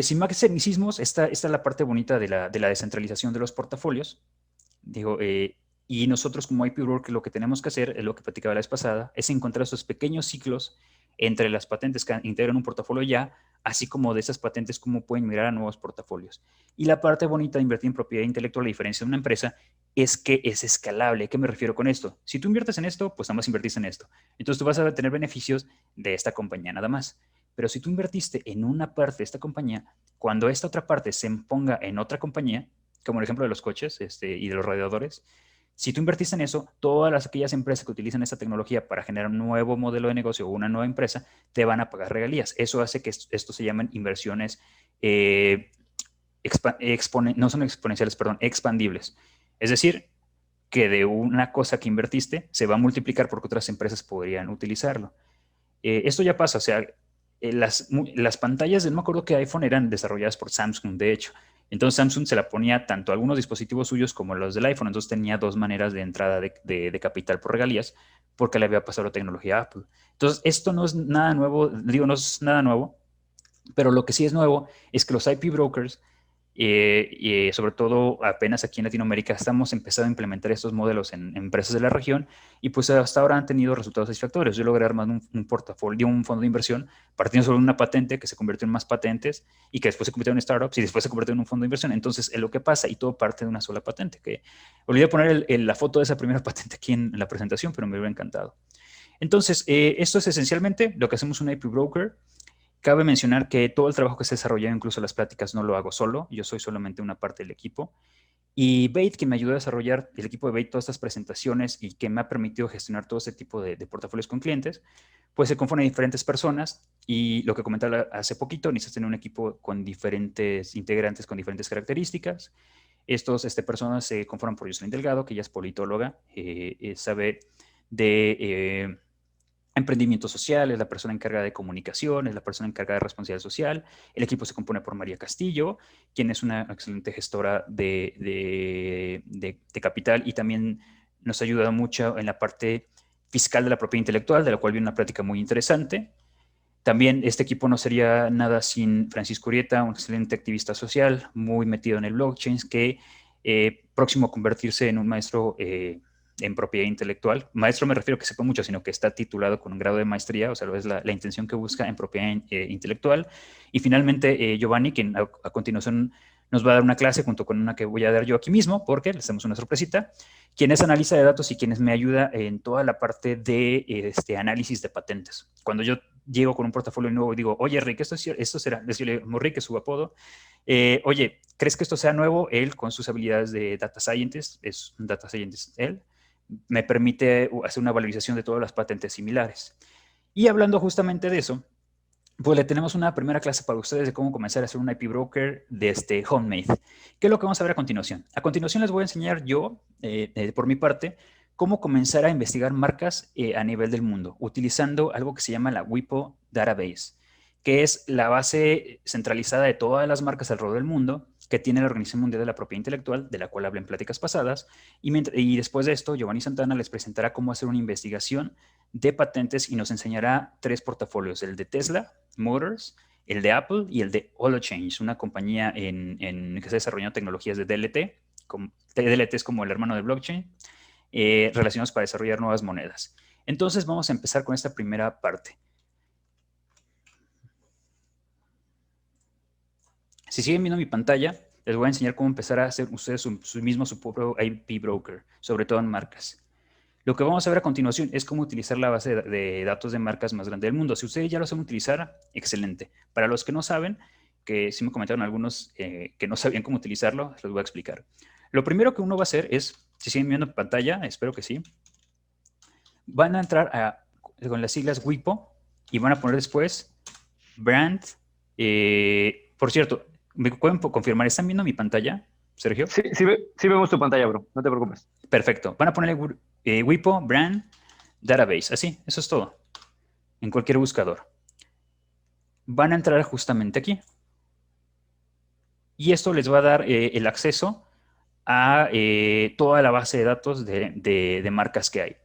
Sin más tecnicismos, esta es la parte bonita de la descentralización de los portafolios. Digo, y nosotros como IP Broker lo que tenemos que hacer, es lo que platicaba la vez pasada, es encontrar esos pequeños ciclos entre las patentes que integran un portafolio ya, así como de esas patentes, cómo pueden migrar a nuevos portafolios. Y la parte bonita de invertir en propiedad intelectual, a diferencia de una empresa, es que es escalable. ¿Qué me refiero con esto? Si tú inviertes en esto, pues nada más invertiste en esto. Entonces tú vas a tener beneficios de esta compañía nada más. Pero si tú invertiste en una parte de esta compañía, cuando esta otra parte se ponga en otra compañía, como el ejemplo de los coches y de los radiadores, si tú invertiste en eso, todas aquellas empresas que utilizan esta tecnología para generar un nuevo modelo de negocio o una nueva empresa, te van a pagar regalías. Eso hace que esto se llamen inversiones, no son exponenciales, perdón, expandibles. Es decir, que de una cosa que invertiste se va a multiplicar porque otras empresas podrían utilizarlo. Esto ya pasa, o sea, las pantallas, no me acuerdo que iPhone eran desarrolladas por Samsung, de hecho. Entonces Samsung se la ponía tanto a algunos dispositivos suyos como a los del iPhone. Entonces tenía dos maneras de entrada de capital por regalías porque le había pasado la tecnología a Apple. Entonces esto no es nada nuevo, digo, no es nada nuevo, pero lo que sí es nuevo es que los IP brokers sobre todo apenas aquí en Latinoamérica estamos empezando a implementar estos modelos en empresas de la región y pues hasta ahora han tenido resultados satisfactorios. Yo logré armar un portafolio, un fondo de inversión partiendo sobre una patente que se convirtió en más patentes y que después se convirtió en startups y después se convirtió en un fondo de inversión. Entonces es lo que pasa y todo parte de una sola patente. Que olvidé poner la foto de esa primera patente aquí en la presentación, pero me hubiera encantado. Entonces, esto es esencialmente lo que hacemos un IP broker. Cabe mencionar que todo el trabajo que se ha desarrollado, incluso las pláticas, no lo hago solo. Yo soy solamente una parte del equipo. Y Bait, que me ayudó a desarrollar el equipo de Bait todas estas presentaciones y que me ha permitido gestionar todo ese tipo de portafolios con clientes, pues se conforman de diferentes personas. Y lo que comentaba hace poquito, necesitas tener un equipo con diferentes integrantes con diferentes características. Estas personas se conforman por Jocelyn Delgado, que ella es politóloga, sabe de emprendimiento social, es la persona encargada de comunicación, es la persona encargada de responsabilidad social. El equipo se compone por María Castillo, quien es una excelente gestora de capital y también nos ayuda mucho en la parte fiscal de la propiedad intelectual, de la cual viene una plática muy interesante. También este equipo no sería nada sin Francisco Urieta, un excelente activista social, muy metido en el blockchain, que próximo a convertirse en un maestro en propiedad intelectual. Maestro me refiero a que sepa mucho, sino que está titulado con un grado de maestría, o sea, es la intención que busca en propiedad intelectual. Y finalmente, Giovanni, quien a continuación nos va a dar una clase junto con una que voy a dar yo aquí mismo, porque le hacemos una sorpresita, quien es analista de datos y quienes me ayuda en toda la parte de análisis de patentes. Cuando yo llego con un portafolio nuevo y digo, oye, Rick, esto será, decirle, Rick, es su apodo, oye, ¿crees que esto sea nuevo? Él, con sus habilidades de data scientist, es un data scientist él, me permite hacer una valorización de todas las patentes similares. Y hablando justamente de eso, pues le tenemos una primera clase para ustedes de cómo comenzar a hacer un IP broker de homemade. ¿Qué es lo que vamos a ver a continuación? A continuación les voy a enseñar yo, por mi parte, cómo comenzar a investigar marcas a nivel del mundo, utilizando algo que se llama la WIPO Database, que es la base centralizada de todas las marcas alrededor del mundo que tiene la Organización Mundial de la Propiedad Intelectual, de la cual hablé en pláticas pasadas. Y después de esto, Giovanni Santana les presentará cómo hacer una investigación de patentes y nos enseñará 3 portafolios, el de Tesla Motors, el de Apple y el de Holochange, una compañía que se desarrollando tecnologías de DLT. DLT es como el hermano de blockchain, relacionados para desarrollar nuevas monedas. Entonces vamos a empezar con esta primera parte. Si siguen viendo mi pantalla, les voy a enseñar cómo empezar a hacer ustedes su propio IP broker, sobre todo en marcas. Lo que vamos a ver a continuación es cómo utilizar la base de datos de marcas más grande del mundo. Si ustedes ya lo saben utilizar, excelente. Para los que no saben, que sí me comentaron algunos que no sabían cómo utilizarlo, les voy a explicar. Lo primero que uno va a hacer es, si siguen viendo pantalla, espero que sí, van a entrar con las siglas WIPO y van a poner después brand. Por cierto, ¿me pueden confirmar? ¿Están viendo mi pantalla, Sergio? Sí vemos tu pantalla, bro. No te preocupes. Perfecto. Van a ponerle WIPO brand database. Así, eso es todo. En cualquier buscador. Van a entrar justamente aquí. Y esto les va a dar el acceso a toda la base de datos de marcas que hay.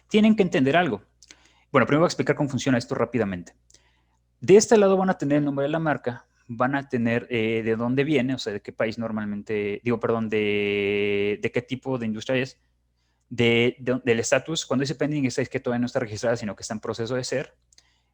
Tienen que entender algo. Bueno, primero voy a explicar cómo funciona esto rápidamente. De este lado van a tener el nombre de la marca, van a tener de dónde viene, o sea, de qué país normalmente, digo, perdón, de qué tipo de industria es, del estatus. Cuando dice pending es que todavía no está registrada, sino que está en proceso de ser.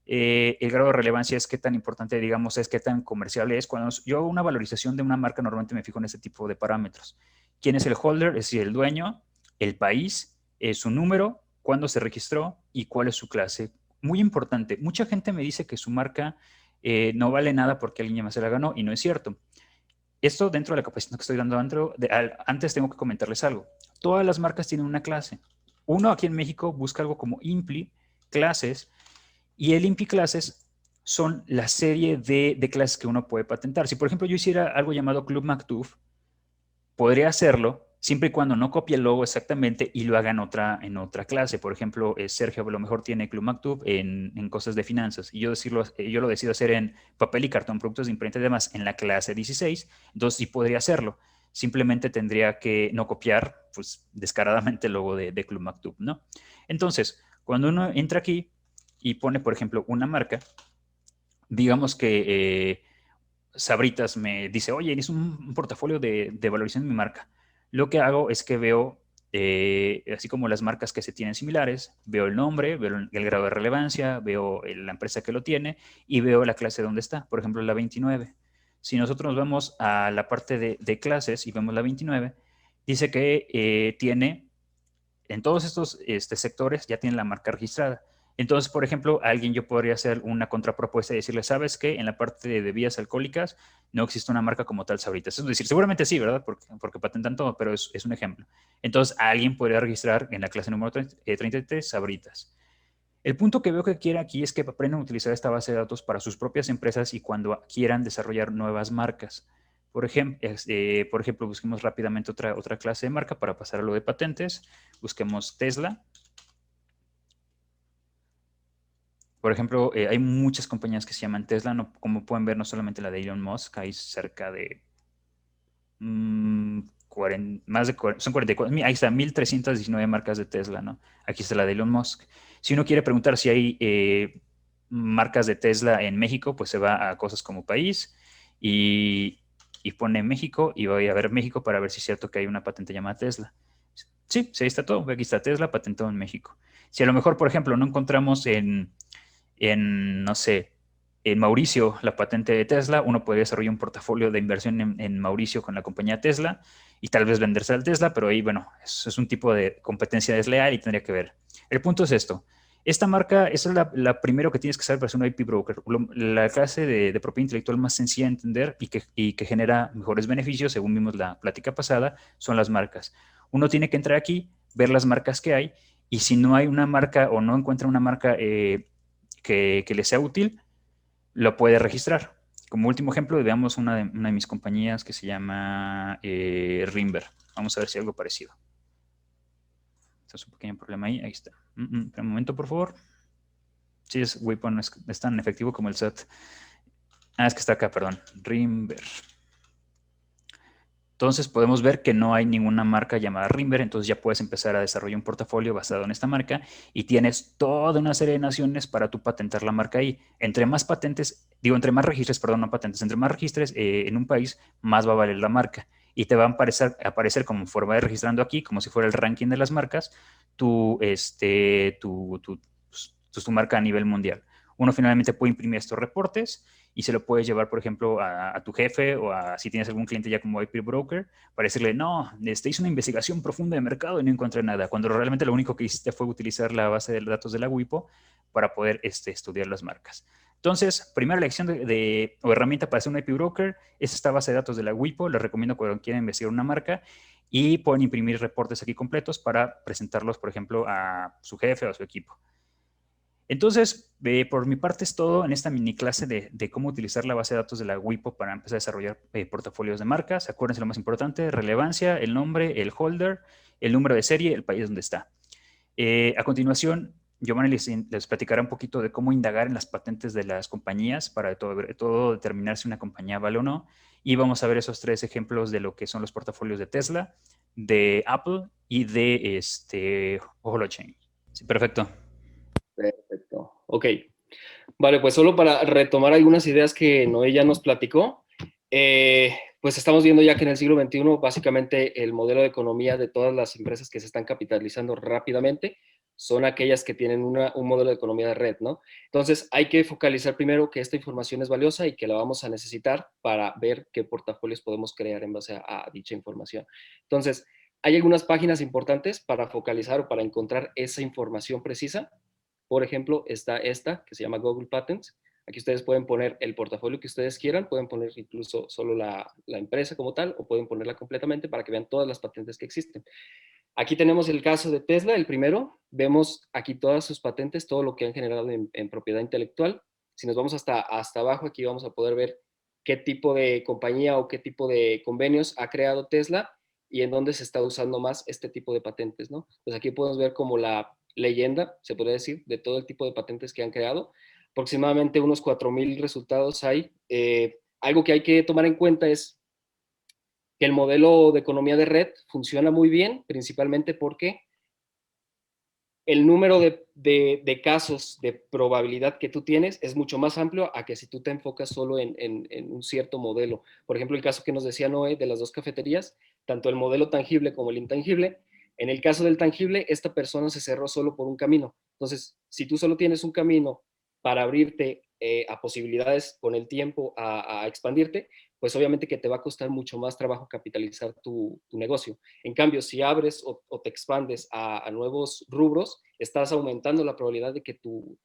El grado de relevancia es qué tan importante, digamos, es qué tan comerciable es. Cuando yo hago una valorización de una marca, normalmente me fijo en ese tipo de parámetros. ¿Quién es el holder? Es decir, el dueño, el país, su número, cuándo se registró y cuál es su clase. Muy importante. Mucha gente me dice que su marca no vale nada porque alguien ya más se la ganó y no es cierto. Esto dentro de la capacitación que estoy dando antes tengo que comentarles algo. Todas las marcas tienen una clase. Uno aquí en México busca algo como IMPLI, clases, y el IMPI Classes son la serie de clases que uno puede patentar. Si, por ejemplo, yo hiciera algo llamado Club Maktub, podría hacerlo siempre y cuando no copie el logo exactamente y lo haga en otra clase. Por ejemplo, Sergio a lo mejor tiene Club Maktub en cosas de finanzas y yo lo decido hacer en papel y cartón, productos de imprenta y demás en la clase 16, entonces sí podría hacerlo. Simplemente tendría que no copiar, pues, descaradamente el logo de Club Maktub, ¿no? Entonces, cuando uno entra aquí y pone, por ejemplo, una marca, digamos que Sabritas me dice, oye, es un portafolio de valorización de mi marca. Lo que hago es que veo, así como las marcas que se tienen similares, veo el nombre, veo el grado de relevancia, veo la empresa que lo tiene y veo la clase donde está, por ejemplo, la 29. Si nosotros nos vamos a la parte de clases y vemos la 29, dice que tiene en todos estos sectores ya tienen la marca registrada. Entonces, por ejemplo, yo podría hacer una contrapropuesta y decirle, ¿sabes qué? En la parte de bebidas alcohólicas no existe una marca como tal Sabritas. Es decir, seguramente sí, ¿verdad? Porque patentan todo, pero es un ejemplo. Entonces, alguien podría registrar en la clase número 33 Sabritas. El punto que veo que quiere aquí es que aprendan a utilizar esta base de datos para sus propias empresas y cuando quieran desarrollar nuevas marcas. Por ejemplo, busquemos rápidamente otra clase de marca para pasar a lo de patentes. Busquemos Tesla. Por ejemplo, hay muchas compañías que se llaman Tesla. No, como pueden ver, no solamente la de Elon Musk, hay cerca de más de 40, son 44, ahí está, 1,319 marcas de Tesla, ¿no? Aquí está la de Elon Musk. Si uno quiere preguntar si hay marcas de Tesla en México, pues se va a cosas como país y pone México y voy a ver México para ver si es cierto que hay una patente llamada Tesla. Sí, sí, ahí está todo. Aquí está Tesla patentado en México. Si a lo mejor, por ejemplo, no encontramos no sé, en Mauricio la patente de Tesla, uno podría desarrollar un portafolio de inversión en Mauricio con la compañía Tesla y tal vez venderse al Tesla, pero ahí, bueno, es un tipo de competencia desleal y tendría que ver. El punto es esto. Esta marca, esa es la primero que tienes que saber para ser un IP broker. La clase de propiedad intelectual más sencilla de entender y que genera mejores beneficios, según vimos la plática pasada, son las marcas. Uno tiene que entrar aquí, ver las marcas que hay, y si no hay una marca o no encuentra una marca que le sea útil, lo puede registrar. Como último ejemplo, veamos una de mis compañías que se llama Rimber. Vamos a ver si hay algo parecido. Este es un pequeño problema ahí. Ahí está. Un momento, por favor. Sí, es Weapon, es tan efectivo como el SAT. Ah, es que está acá, perdón. Rimber. Entonces podemos ver que no hay ninguna marca llamada Rimber, entonces ya puedes empezar a desarrollar un portafolio basado en esta marca y tienes toda una serie de naciones para tú patentar la marca ahí. Entre más patentes, digo, entre más registres, perdón, no patentes, entre más registres en un país, más va a valer la marca y te va a aparecer como forma de registrando aquí, como si fuera el ranking de las marcas, tu marca a nivel mundial. Uno finalmente puede imprimir estos reportes y se lo puedes llevar, por ejemplo, a tu jefe o si tienes algún cliente ya como IP broker, para decirle, no, hice una investigación profunda de mercado y no encontré nada, cuando realmente lo único que hiciste fue utilizar la base de datos de la WIPO para poder estudiar las marcas. Entonces, primera lección o herramienta para hacer un IP broker es esta base de datos de la WIPO. Les recomiendo cuando quieran investigar una marca y pueden imprimir reportes aquí completos para presentarlos, por ejemplo, a su jefe o a su equipo. Entonces, por mi parte es todo en esta mini clase de cómo utilizar la base de datos de la WIPO para empezar a desarrollar portafolios de marcas. Acuérdense lo más importante, relevancia, el nombre, el holder, el número de serie, el país donde está. A continuación, Giovanni les platicará un poquito de cómo indagar en las patentes de las compañías para todo determinar si una compañía vale o no. Y vamos a ver esos 3 ejemplos de lo que son los portafolios de Tesla, de Apple y de Holochain. Sí, perfecto. Perfecto. Ok. Vale, pues solo para retomar algunas ideas que Noé ya nos platicó, pues estamos viendo ya que en el siglo XXI básicamente el modelo de economía de todas las empresas que se están capitalizando rápidamente son aquellas que tienen un modelo de economía de red, ¿no? Entonces hay que focalizar primero que esta información es valiosa y que la vamos a necesitar para ver qué portafolios podemos crear en base a dicha información. Entonces, hay algunas páginas importantes para focalizar o para encontrar esa información precisa. Por ejemplo, está esta que se llama Google Patents. Aquí ustedes pueden poner el portafolio que ustedes quieran, pueden poner incluso solo la empresa como tal o pueden ponerla completamente para que vean todas las patentes que existen. Aquí tenemos el caso de Tesla, el primero. Vemos aquí todas sus patentes, todo lo que han generado en propiedad intelectual. Si nos vamos hasta abajo, aquí vamos a poder ver qué tipo de compañía o qué tipo de convenios ha creado Tesla y en dónde se está usando más este tipo de patentes, ¿no? Pues aquí podemos ver como la leyenda, se podría decir, de todo el tipo de patentes que han creado. Aproximadamente unos 4,000 resultados hay. Algo que hay que tomar en cuenta es que el modelo de economía de red funciona muy bien, principalmente porque el número de casos de probabilidad que tú tienes es mucho más amplio a que si tú te enfocas solo en un cierto modelo. Por ejemplo, el caso que nos decía Noé de las 2 cafeterías, tanto el modelo tangible como el intangible. En el caso del tangible, esta persona se cerró solo por un camino. Entonces, si tú solo tienes un camino para abrirte a posibilidades con el tiempo a expandirte, pues obviamente que te va a costar mucho más trabajo capitalizar tu negocio. En cambio, si abres o te expandes a nuevos rubros, estás aumentando la probabilidad de que tu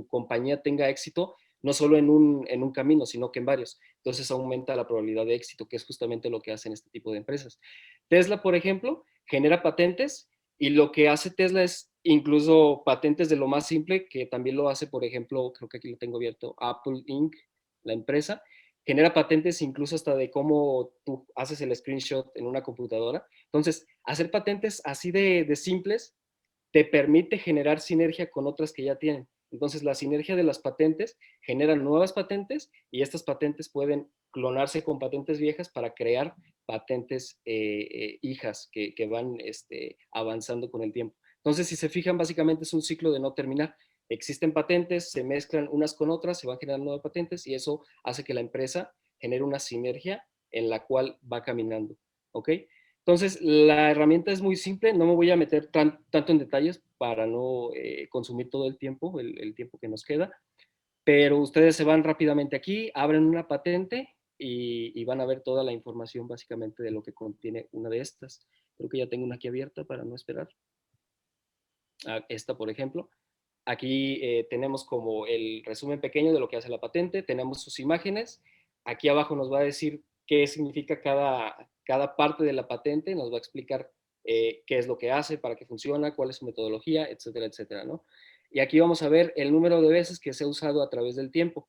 compañía tenga éxito, no solo en un camino, sino que en varios. Entonces aumenta la probabilidad de éxito, que es justamente lo que hacen este tipo de empresas. Tesla, por ejemplo, genera patentes y lo que hace Tesla es incluso patentes de lo más simple, que también lo hace, por ejemplo, creo que aquí lo tengo abierto, Apple Inc., la empresa, genera patentes incluso hasta de cómo tú haces el screenshot en una computadora. Entonces, hacer patentes así de simples te permite generar sinergia con otras que ya tienen. Entonces, la sinergia de las patentes genera nuevas patentes y estas patentes pueden clonarse con patentes viejas para crear patentes hijas que van avanzando con el tiempo. Entonces, si se fijan, básicamente es un ciclo de no terminar. Existen patentes, se mezclan unas con otras, se van generando nuevas patentes y eso hace que la empresa genere una sinergia en la cual va caminando, ¿ok? Entonces, la herramienta es muy simple, no me voy a meter tanto en detalles para no consumir todo el tiempo, el tiempo que nos queda, pero ustedes se van rápidamente aquí, abren una patente y van a ver toda la información básicamente de lo que contiene una de estas. Creo que ya tengo una aquí abierta para no esperar. Esta, por ejemplo. Aquí tenemos como el resumen pequeño de lo que hace la patente, tenemos sus imágenes. Aquí abajo nos va a decir qué significa cada parte de la patente, nos va a explicar qué es lo que hace, para qué funciona, cuál es su metodología, etcétera, etcétera, ¿no? Y aquí vamos a ver el número de veces que se ha usado a través del tiempo.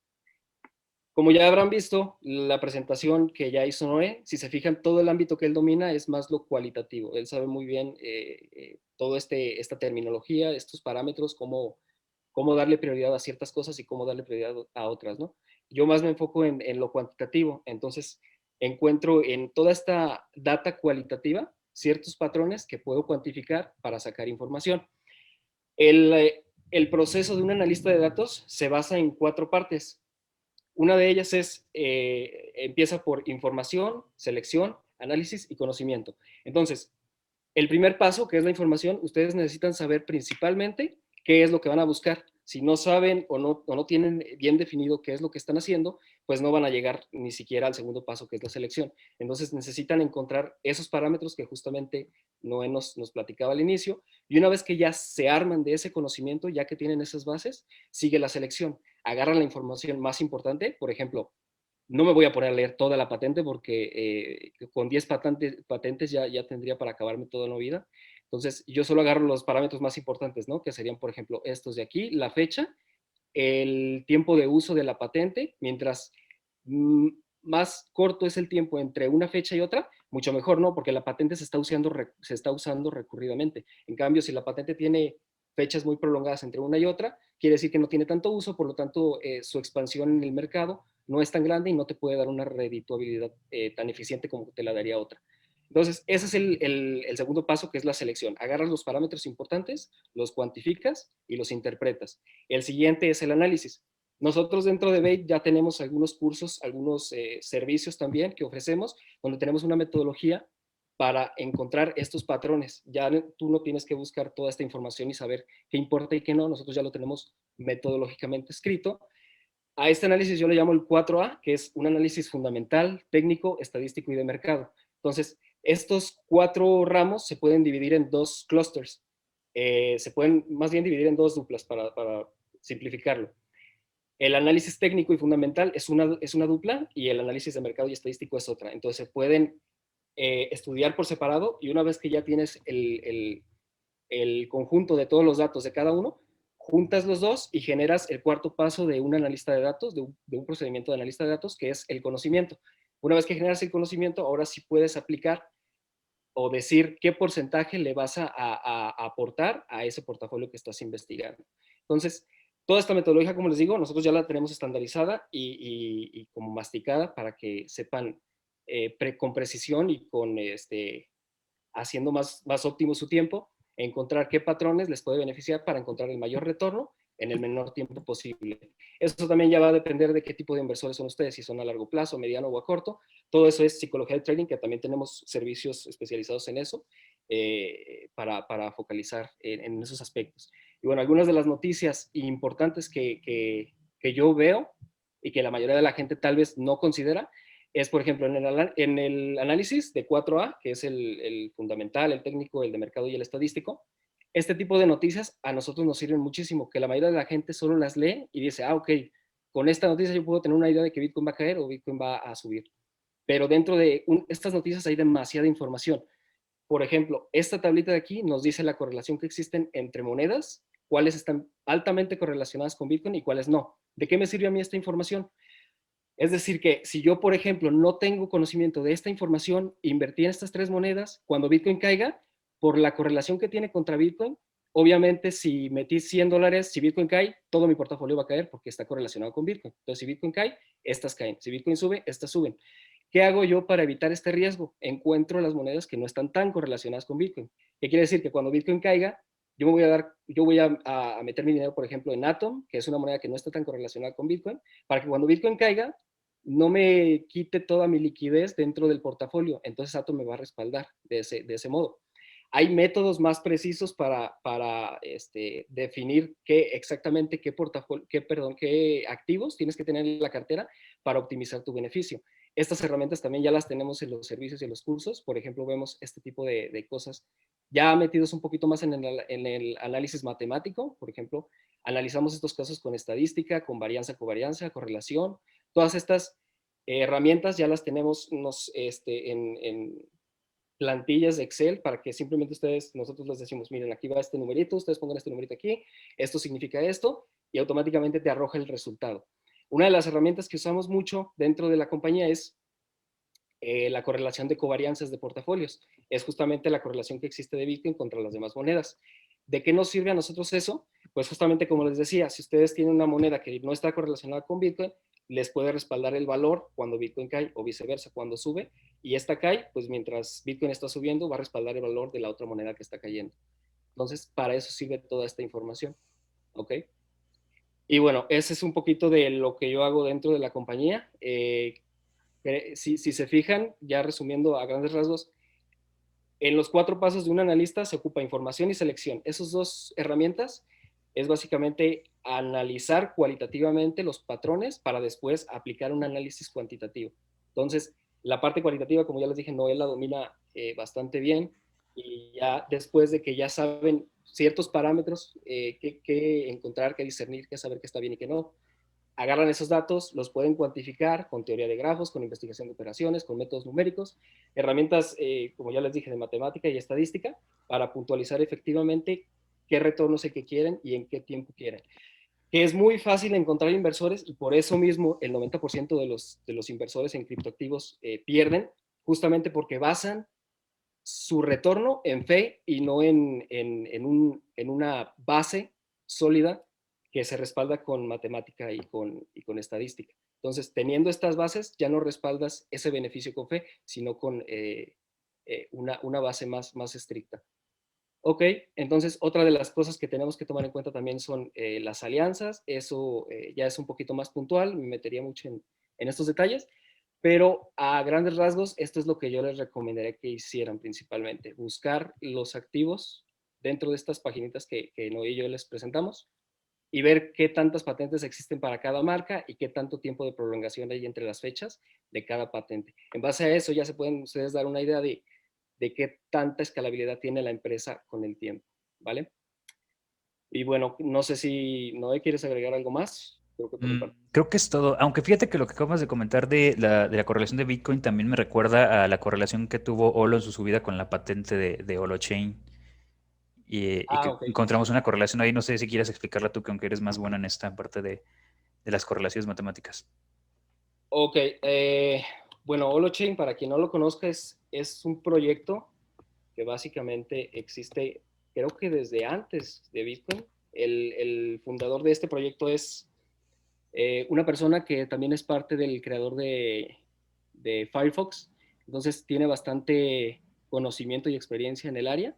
Como ya habrán visto, la presentación que ya hizo Noé, si se fijan, todo el ámbito que él domina es más lo cualitativo. Él sabe muy bien toda esta terminología, estos parámetros, cómo darle prioridad a ciertas cosas y cómo darle prioridad a otras, ¿no? Yo más me enfoco en lo cuantitativo, entonces encuentro en toda esta data cualitativa ciertos patrones que puedo cuantificar para sacar información. El proceso de un analista de datos se basa en 4 partes. Una de ellas empieza por información, selección, análisis y conocimiento. Entonces, el primer paso, que es la información, ustedes necesitan saber principalmente qué es lo que van a buscar. Si no saben o no tienen bien definido qué es lo que están haciendo, pues no van a llegar ni siquiera al segundo paso, que es la selección. Entonces necesitan encontrar esos parámetros que justamente Noé nos platicaba al inicio, y una vez que ya se arman de ese conocimiento, ya que tienen esas bases, sigue la selección. Agarran la información más importante, por ejemplo, no me voy a poner a leer toda la patente porque con 10 patentes ya tendría para acabarme toda la vida. Entonces, yo solo agarro los parámetros más importantes, ¿no? Que serían, por ejemplo, estos de aquí, la fecha, el tiempo de uso de la patente, mientras mm, más corto es el tiempo entre una fecha y otra, mucho mejor, ¿no? Porque la patente se está usando recurridamente. En cambio, si la patente tiene fechas muy prolongadas entre una y otra, quiere decir que no tiene tanto uso, por lo tanto, su expansión en el mercado no es tan grande y no te puede dar una redituabilidad tan eficiente como te la daría otra. Entonces, ese es el segundo paso, que es la selección. Agarras los parámetros importantes, los cuantificas y los interpretas. El siguiente es el análisis. Nosotros dentro de Bait ya tenemos algunos cursos, algunos servicios también que ofrecemos, donde tenemos una metodología para encontrar estos patrones. Ya tú no tienes que buscar toda esta información y saber qué importa y qué no. Nosotros ya lo tenemos metodológicamente escrito. A este análisis yo le llamo el 4A, que es un análisis fundamental, técnico, estadístico y de mercado. Entonces, estos 4 ramos se pueden dividir en 2 clusters. Se pueden más bien dividir en 2 duplas para simplificarlo. El análisis técnico y fundamental es una dupla y el análisis de mercado y estadístico es otra. Entonces, se pueden estudiar por separado y una vez que ya tienes el conjunto de todos los datos de cada uno, juntas los dos y generas el cuarto paso de un analista de datos, de un procedimiento de analista de datos, que es el conocimiento. Una vez que generas el conocimiento, ahora sí puedes aplicar o decir qué porcentaje le vas a aportar a ese portafolio que estás investigando. Entonces, toda esta metodología, como les digo, nosotros ya la tenemos estandarizada y como masticada para que sepan con precisión y con haciendo más óptimo su tiempo, encontrar qué patrones les puede beneficiar para encontrar el mayor retorno en el menor tiempo posible. Eso también ya va a depender de qué tipo de inversores son ustedes, si son a largo plazo, mediano o a corto. Todo eso es psicología de trading, que también tenemos servicios especializados en eso, para focalizar en esos aspectos. Y bueno, algunas de las noticias importantes que yo veo y que la mayoría de la gente tal vez no considera, es, por ejemplo, en el análisis de 4A, que es el fundamental, el técnico, el de mercado y el estadístico. Este tipo de noticias a nosotros nos sirven muchísimo, que la mayoría de la gente solo las lee y dice, ok, con esta noticia yo puedo tener una idea de que Bitcoin va a caer o Bitcoin va a subir. Pero dentro de estas noticias hay demasiada información. Por ejemplo, esta tablita de aquí nos dice la correlación que existen entre monedas, cuáles están altamente correlacionadas con Bitcoin y cuáles no. ¿De qué me sirve a mí esta información? Es decir, que si yo, por ejemplo, no tengo conocimiento de esta información, invertí en estas 3 monedas, cuando Bitcoin caiga, por la correlación que tiene contra Bitcoin, obviamente si metí $100, si Bitcoin cae, todo mi portafolio va a caer porque está correlacionado con Bitcoin. Entonces, si Bitcoin cae, estas caen. Si Bitcoin sube, estas suben. ¿Qué hago yo para evitar este riesgo? Encuentro las monedas que no están tan correlacionadas con Bitcoin. ¿Qué quiere decir? Que cuando Bitcoin caiga, yo voy a meter mi dinero, por ejemplo, en Atom, que es una moneda que no está tan correlacionada con Bitcoin, para que cuando Bitcoin caiga, no me quite toda mi liquidez dentro del portafolio. Entonces Atom me va a respaldar de ese modo. Hay métodos más precisos para definir exactamente qué portafolio, qué activos tienes que tener en la cartera para optimizar tu beneficio. Estas herramientas también ya las tenemos en los servicios y en los cursos. Por ejemplo, vemos este tipo de cosas ya metidos un poquito más en el análisis matemático. Por ejemplo, analizamos estos casos con estadística, con varianza, covarianza, correlación. Todas estas herramientas ya las tenemos en plantillas de Excel para que simplemente nosotros les decimos, miren, aquí va este numerito, ustedes pongan este numerito aquí, esto significa esto, y automáticamente te arroja el resultado. Una de las herramientas que usamos mucho dentro de la compañía es la correlación de covarianzas de portafolios. Es justamente la correlación que existe de Bitcoin contra las demás monedas. ¿De qué nos sirve a nosotros eso? Pues justamente como les decía, si ustedes tienen una moneda que no está correlacionada con Bitcoin, les puede respaldar el valor cuando Bitcoin cae o viceversa cuando sube, y esta cae, pues mientras Bitcoin está subiendo va a respaldar el valor de la otra moneda que está cayendo. Entonces, para eso sirve toda esta información. ¿Ok? Y bueno, ese es un poquito de lo que yo hago dentro de la compañía. Si se fijan, ya resumiendo a grandes rasgos, en los 4 pasos de un analista se ocupa información y selección. Esas 2 herramientas es básicamente analizar cualitativamente los patrones para después aplicar un análisis cuantitativo. Entonces, la parte cualitativa, como ya les dije, Noel la domina bastante bien, y ya después de que ya saben ciertos parámetros que encontrar, que discernir, que saber qué está bien y qué no, agarran esos datos, los pueden cuantificar con teoría de grafos, con investigación de operaciones, con métodos numéricos, herramientas, como ya les dije, de matemática y estadística, para puntualizar efectivamente qué retornos es que quieren y en qué tiempo quieren. Que es muy fácil encontrar inversores, y por eso mismo el 90% de los inversores en criptoactivos pierden, justamente porque basan su retorno en fe y no en una base sólida que se respalda con matemática y con estadística. Entonces, teniendo estas bases, ya no respaldas ese beneficio con fe, sino con una base más estricta. Ok, entonces otra de las cosas que tenemos que tomar en cuenta también son las alianzas. Eso ya es un poquito más puntual, me metería mucho en estos detalles, pero a grandes rasgos esto es lo que yo les recomendaría que hicieran principalmente: buscar los activos dentro de estas paginitas que Noé y yo les presentamos, y ver qué tantas patentes existen para cada marca y qué tanto tiempo de prolongación hay entre las fechas de cada patente. En base a eso ya se pueden ustedes dar una idea de qué tanta escalabilidad tiene la empresa con el tiempo, ¿vale? Y bueno, no sé si Noé quieres agregar algo más. Creo que por mi parte. Creo que es todo. Aunque fíjate que lo que acabas de comentar de la correlación de Bitcoin también me recuerda a la correlación que tuvo Olo en su subida con la patente de Holochain. Y que Ok. encontramos una correlación ahí. No sé si quieres explicarla tú, que aunque eres más buena en esta parte de las correlaciones matemáticas. Ok. Bueno, Holochain, para quien no lo conozca, es un proyecto que básicamente existe, creo que desde antes de Bitcoin. El fundador de este proyecto es una persona que también es parte del creador de Firefox. Entonces tiene bastante conocimiento y experiencia en el área.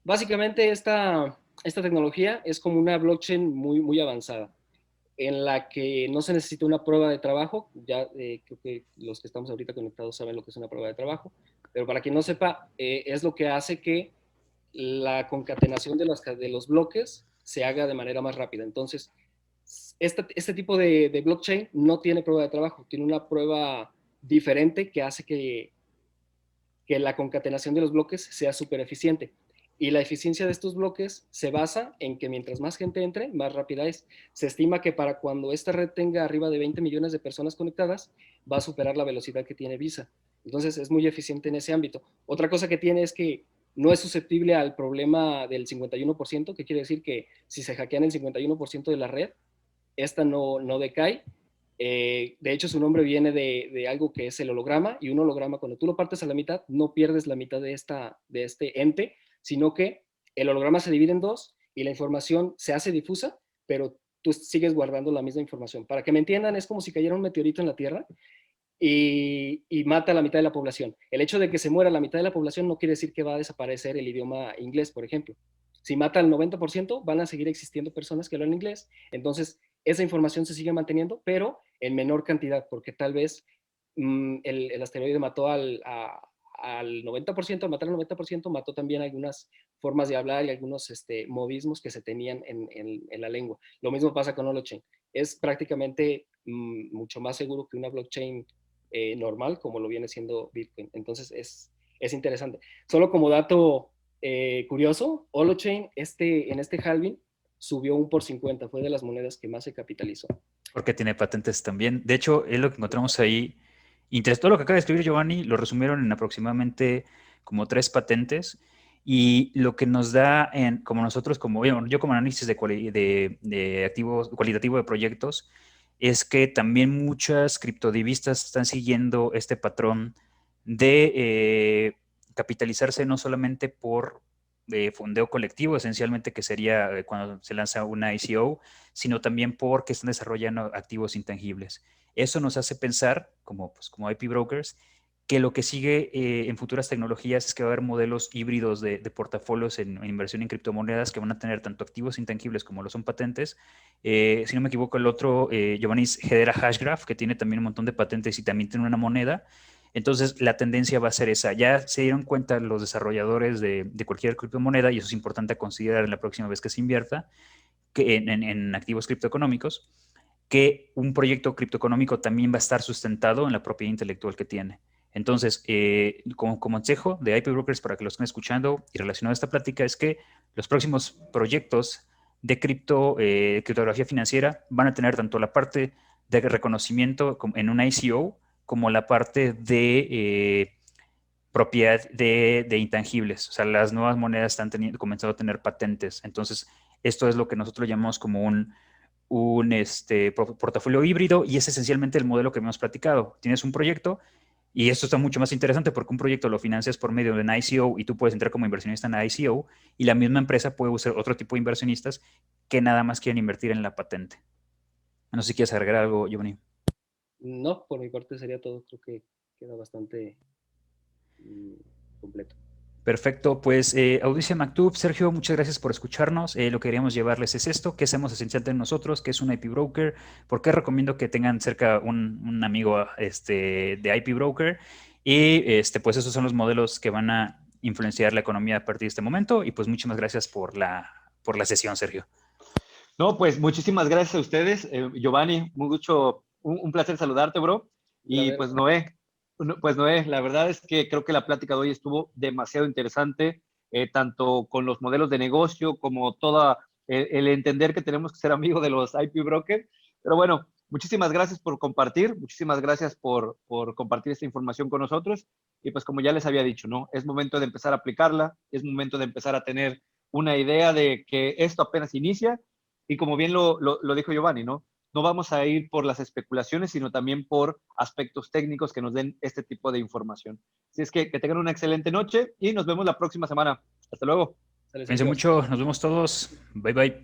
Básicamente esta tecnología es como una blockchain muy avanzada, en la que no se necesita una prueba de trabajo. Ya creo que los que estamos ahorita conectados saben lo que es una prueba de trabajo, pero para quien no sepa, es lo que hace que la concatenación de los bloques se haga de manera más rápida. Entonces, este tipo de blockchain no tiene prueba de trabajo, tiene una prueba diferente que hace que la concatenación de los bloques sea súper eficiente. Y la eficiencia de estos bloques se basa en que mientras más gente entre, más rápida es. Se estima que para cuando esta red tenga arriba de 20 millones de personas conectadas, va a superar la velocidad que tiene Visa. Entonces es muy eficiente en ese ámbito. Otra cosa que tiene es que no es susceptible al problema del 51%, que quiere decir que si se hackean el 51% de la red, esta no decae. De hecho, su nombre viene de algo que es el holograma, y un holograma, cuando tú lo partes a la mitad, no pierdes la mitad de este ente, sino que el holograma se divide en dos y la información se hace difusa, pero tú sigues guardando la misma información. Para que me entiendan, es como si cayera un meteorito en la Tierra y mata a la mitad de la población. El hecho de que se muera la mitad de la población no quiere decir que va a desaparecer el idioma inglés, por ejemplo, Si mata al 90%, van a seguir existiendo personas que hablan inglés. Entonces, esa información se sigue manteniendo, pero en menor cantidad, porque tal vez el asteroide mató al 90%, al matar al 90%, mató también algunas formas de hablar y algunos modismos que se tenían en la lengua. Lo mismo pasa con Holochain. Es prácticamente mucho más seguro que una blockchain normal, como lo viene siendo Bitcoin. Entonces, es interesante. Solo como dato curioso, Holochain en este halving subió 1 por 50, fue de las monedas que más se capitalizó. Porque tiene patentes también. De hecho, es lo que encontramos ahí. Todo lo que acaba de escribir Giovanni lo resumieron en aproximadamente como 3 patentes. Y lo que nos da, como nosotros, yo como análisis de activos, cualitativo de proyectos, es que también muchas criptodivistas están siguiendo este patrón de capitalizarse no solamente por fondeo colectivo, esencialmente, que sería cuando se lanza una ICO, sino también porque están desarrollando activos intangibles. Eso nos hace pensar, como IP Brokers, que lo que sigue en futuras tecnologías es que va a haber modelos híbridos de portafolios en inversión en criptomonedas que van a tener tanto activos intangibles como lo son patentes. Si no me equivoco, el otro, Giovanni, es Hedera Hashgraph, que tiene también un montón de patentes y también tiene una moneda. Entonces, la tendencia va a ser esa. Ya se dieron cuenta los desarrolladores de cualquier criptomoneda, y eso es importante a considerar en la próxima vez que se invierta, que en activos criptoeconómicos, que un proyecto criptoeconómico también va a estar sustentado en la propiedad intelectual que tiene. Entonces, como consejo de IP Brokers para que lo estén escuchando y relacionado a esta plática, es que los próximos proyectos de criptografía financiera van a tener tanto la parte de reconocimiento en una ICO como la parte de propiedad de intangibles. O sea, las nuevas monedas están comenzando a tener patentes. Entonces, esto es lo que nosotros llamamos como un portafolio híbrido, y es esencialmente el modelo que hemos platicado. Tienes un proyecto, y esto está mucho más interesante porque un proyecto lo financias por medio de una ICO y tú puedes entrar como inversionista en la ICO, y la misma empresa puede usar otro tipo de inversionistas que nada más quieren invertir en la patente. No sé si quieres agregar algo, Giovanni. No, por mi parte sería todo. Creo que queda bastante completo. Perfecto, pues Audiencia Maktub, Sergio, muchas gracias por escucharnos. Lo que queríamos llevarles es esto: ¿qué hacemos esencialmente nosotros? ¿Qué es un IP Broker? ¿Por qué recomiendo que tengan cerca un amigo de IP Broker? Y pues esos son los modelos que van a influenciar la economía a partir de este momento. Y pues muchas gracias por la sesión, Sergio. No, pues muchísimas gracias a ustedes. Giovanni, un placer saludarte, bro. Y pues Noé, la verdad es que creo que la plática de hoy estuvo demasiado interesante, tanto con los modelos de negocio como todo el entender que tenemos que ser amigos de los IP Brokers. Pero bueno, muchísimas gracias por compartir, muchísimas gracias por compartir esta información con nosotros. Y pues como ya les había dicho, ¿no? Es momento de empezar a aplicarla, es momento de empezar a tener una idea de que esto apenas inicia. Y como bien lo dijo Giovanni, ¿no? No vamos a ir por las especulaciones, sino también por aspectos técnicos que nos den este tipo de información. Así es que tengan una excelente noche y nos vemos la próxima semana. Hasta luego. Cuídense mucho, nos vemos todos. Bye, bye.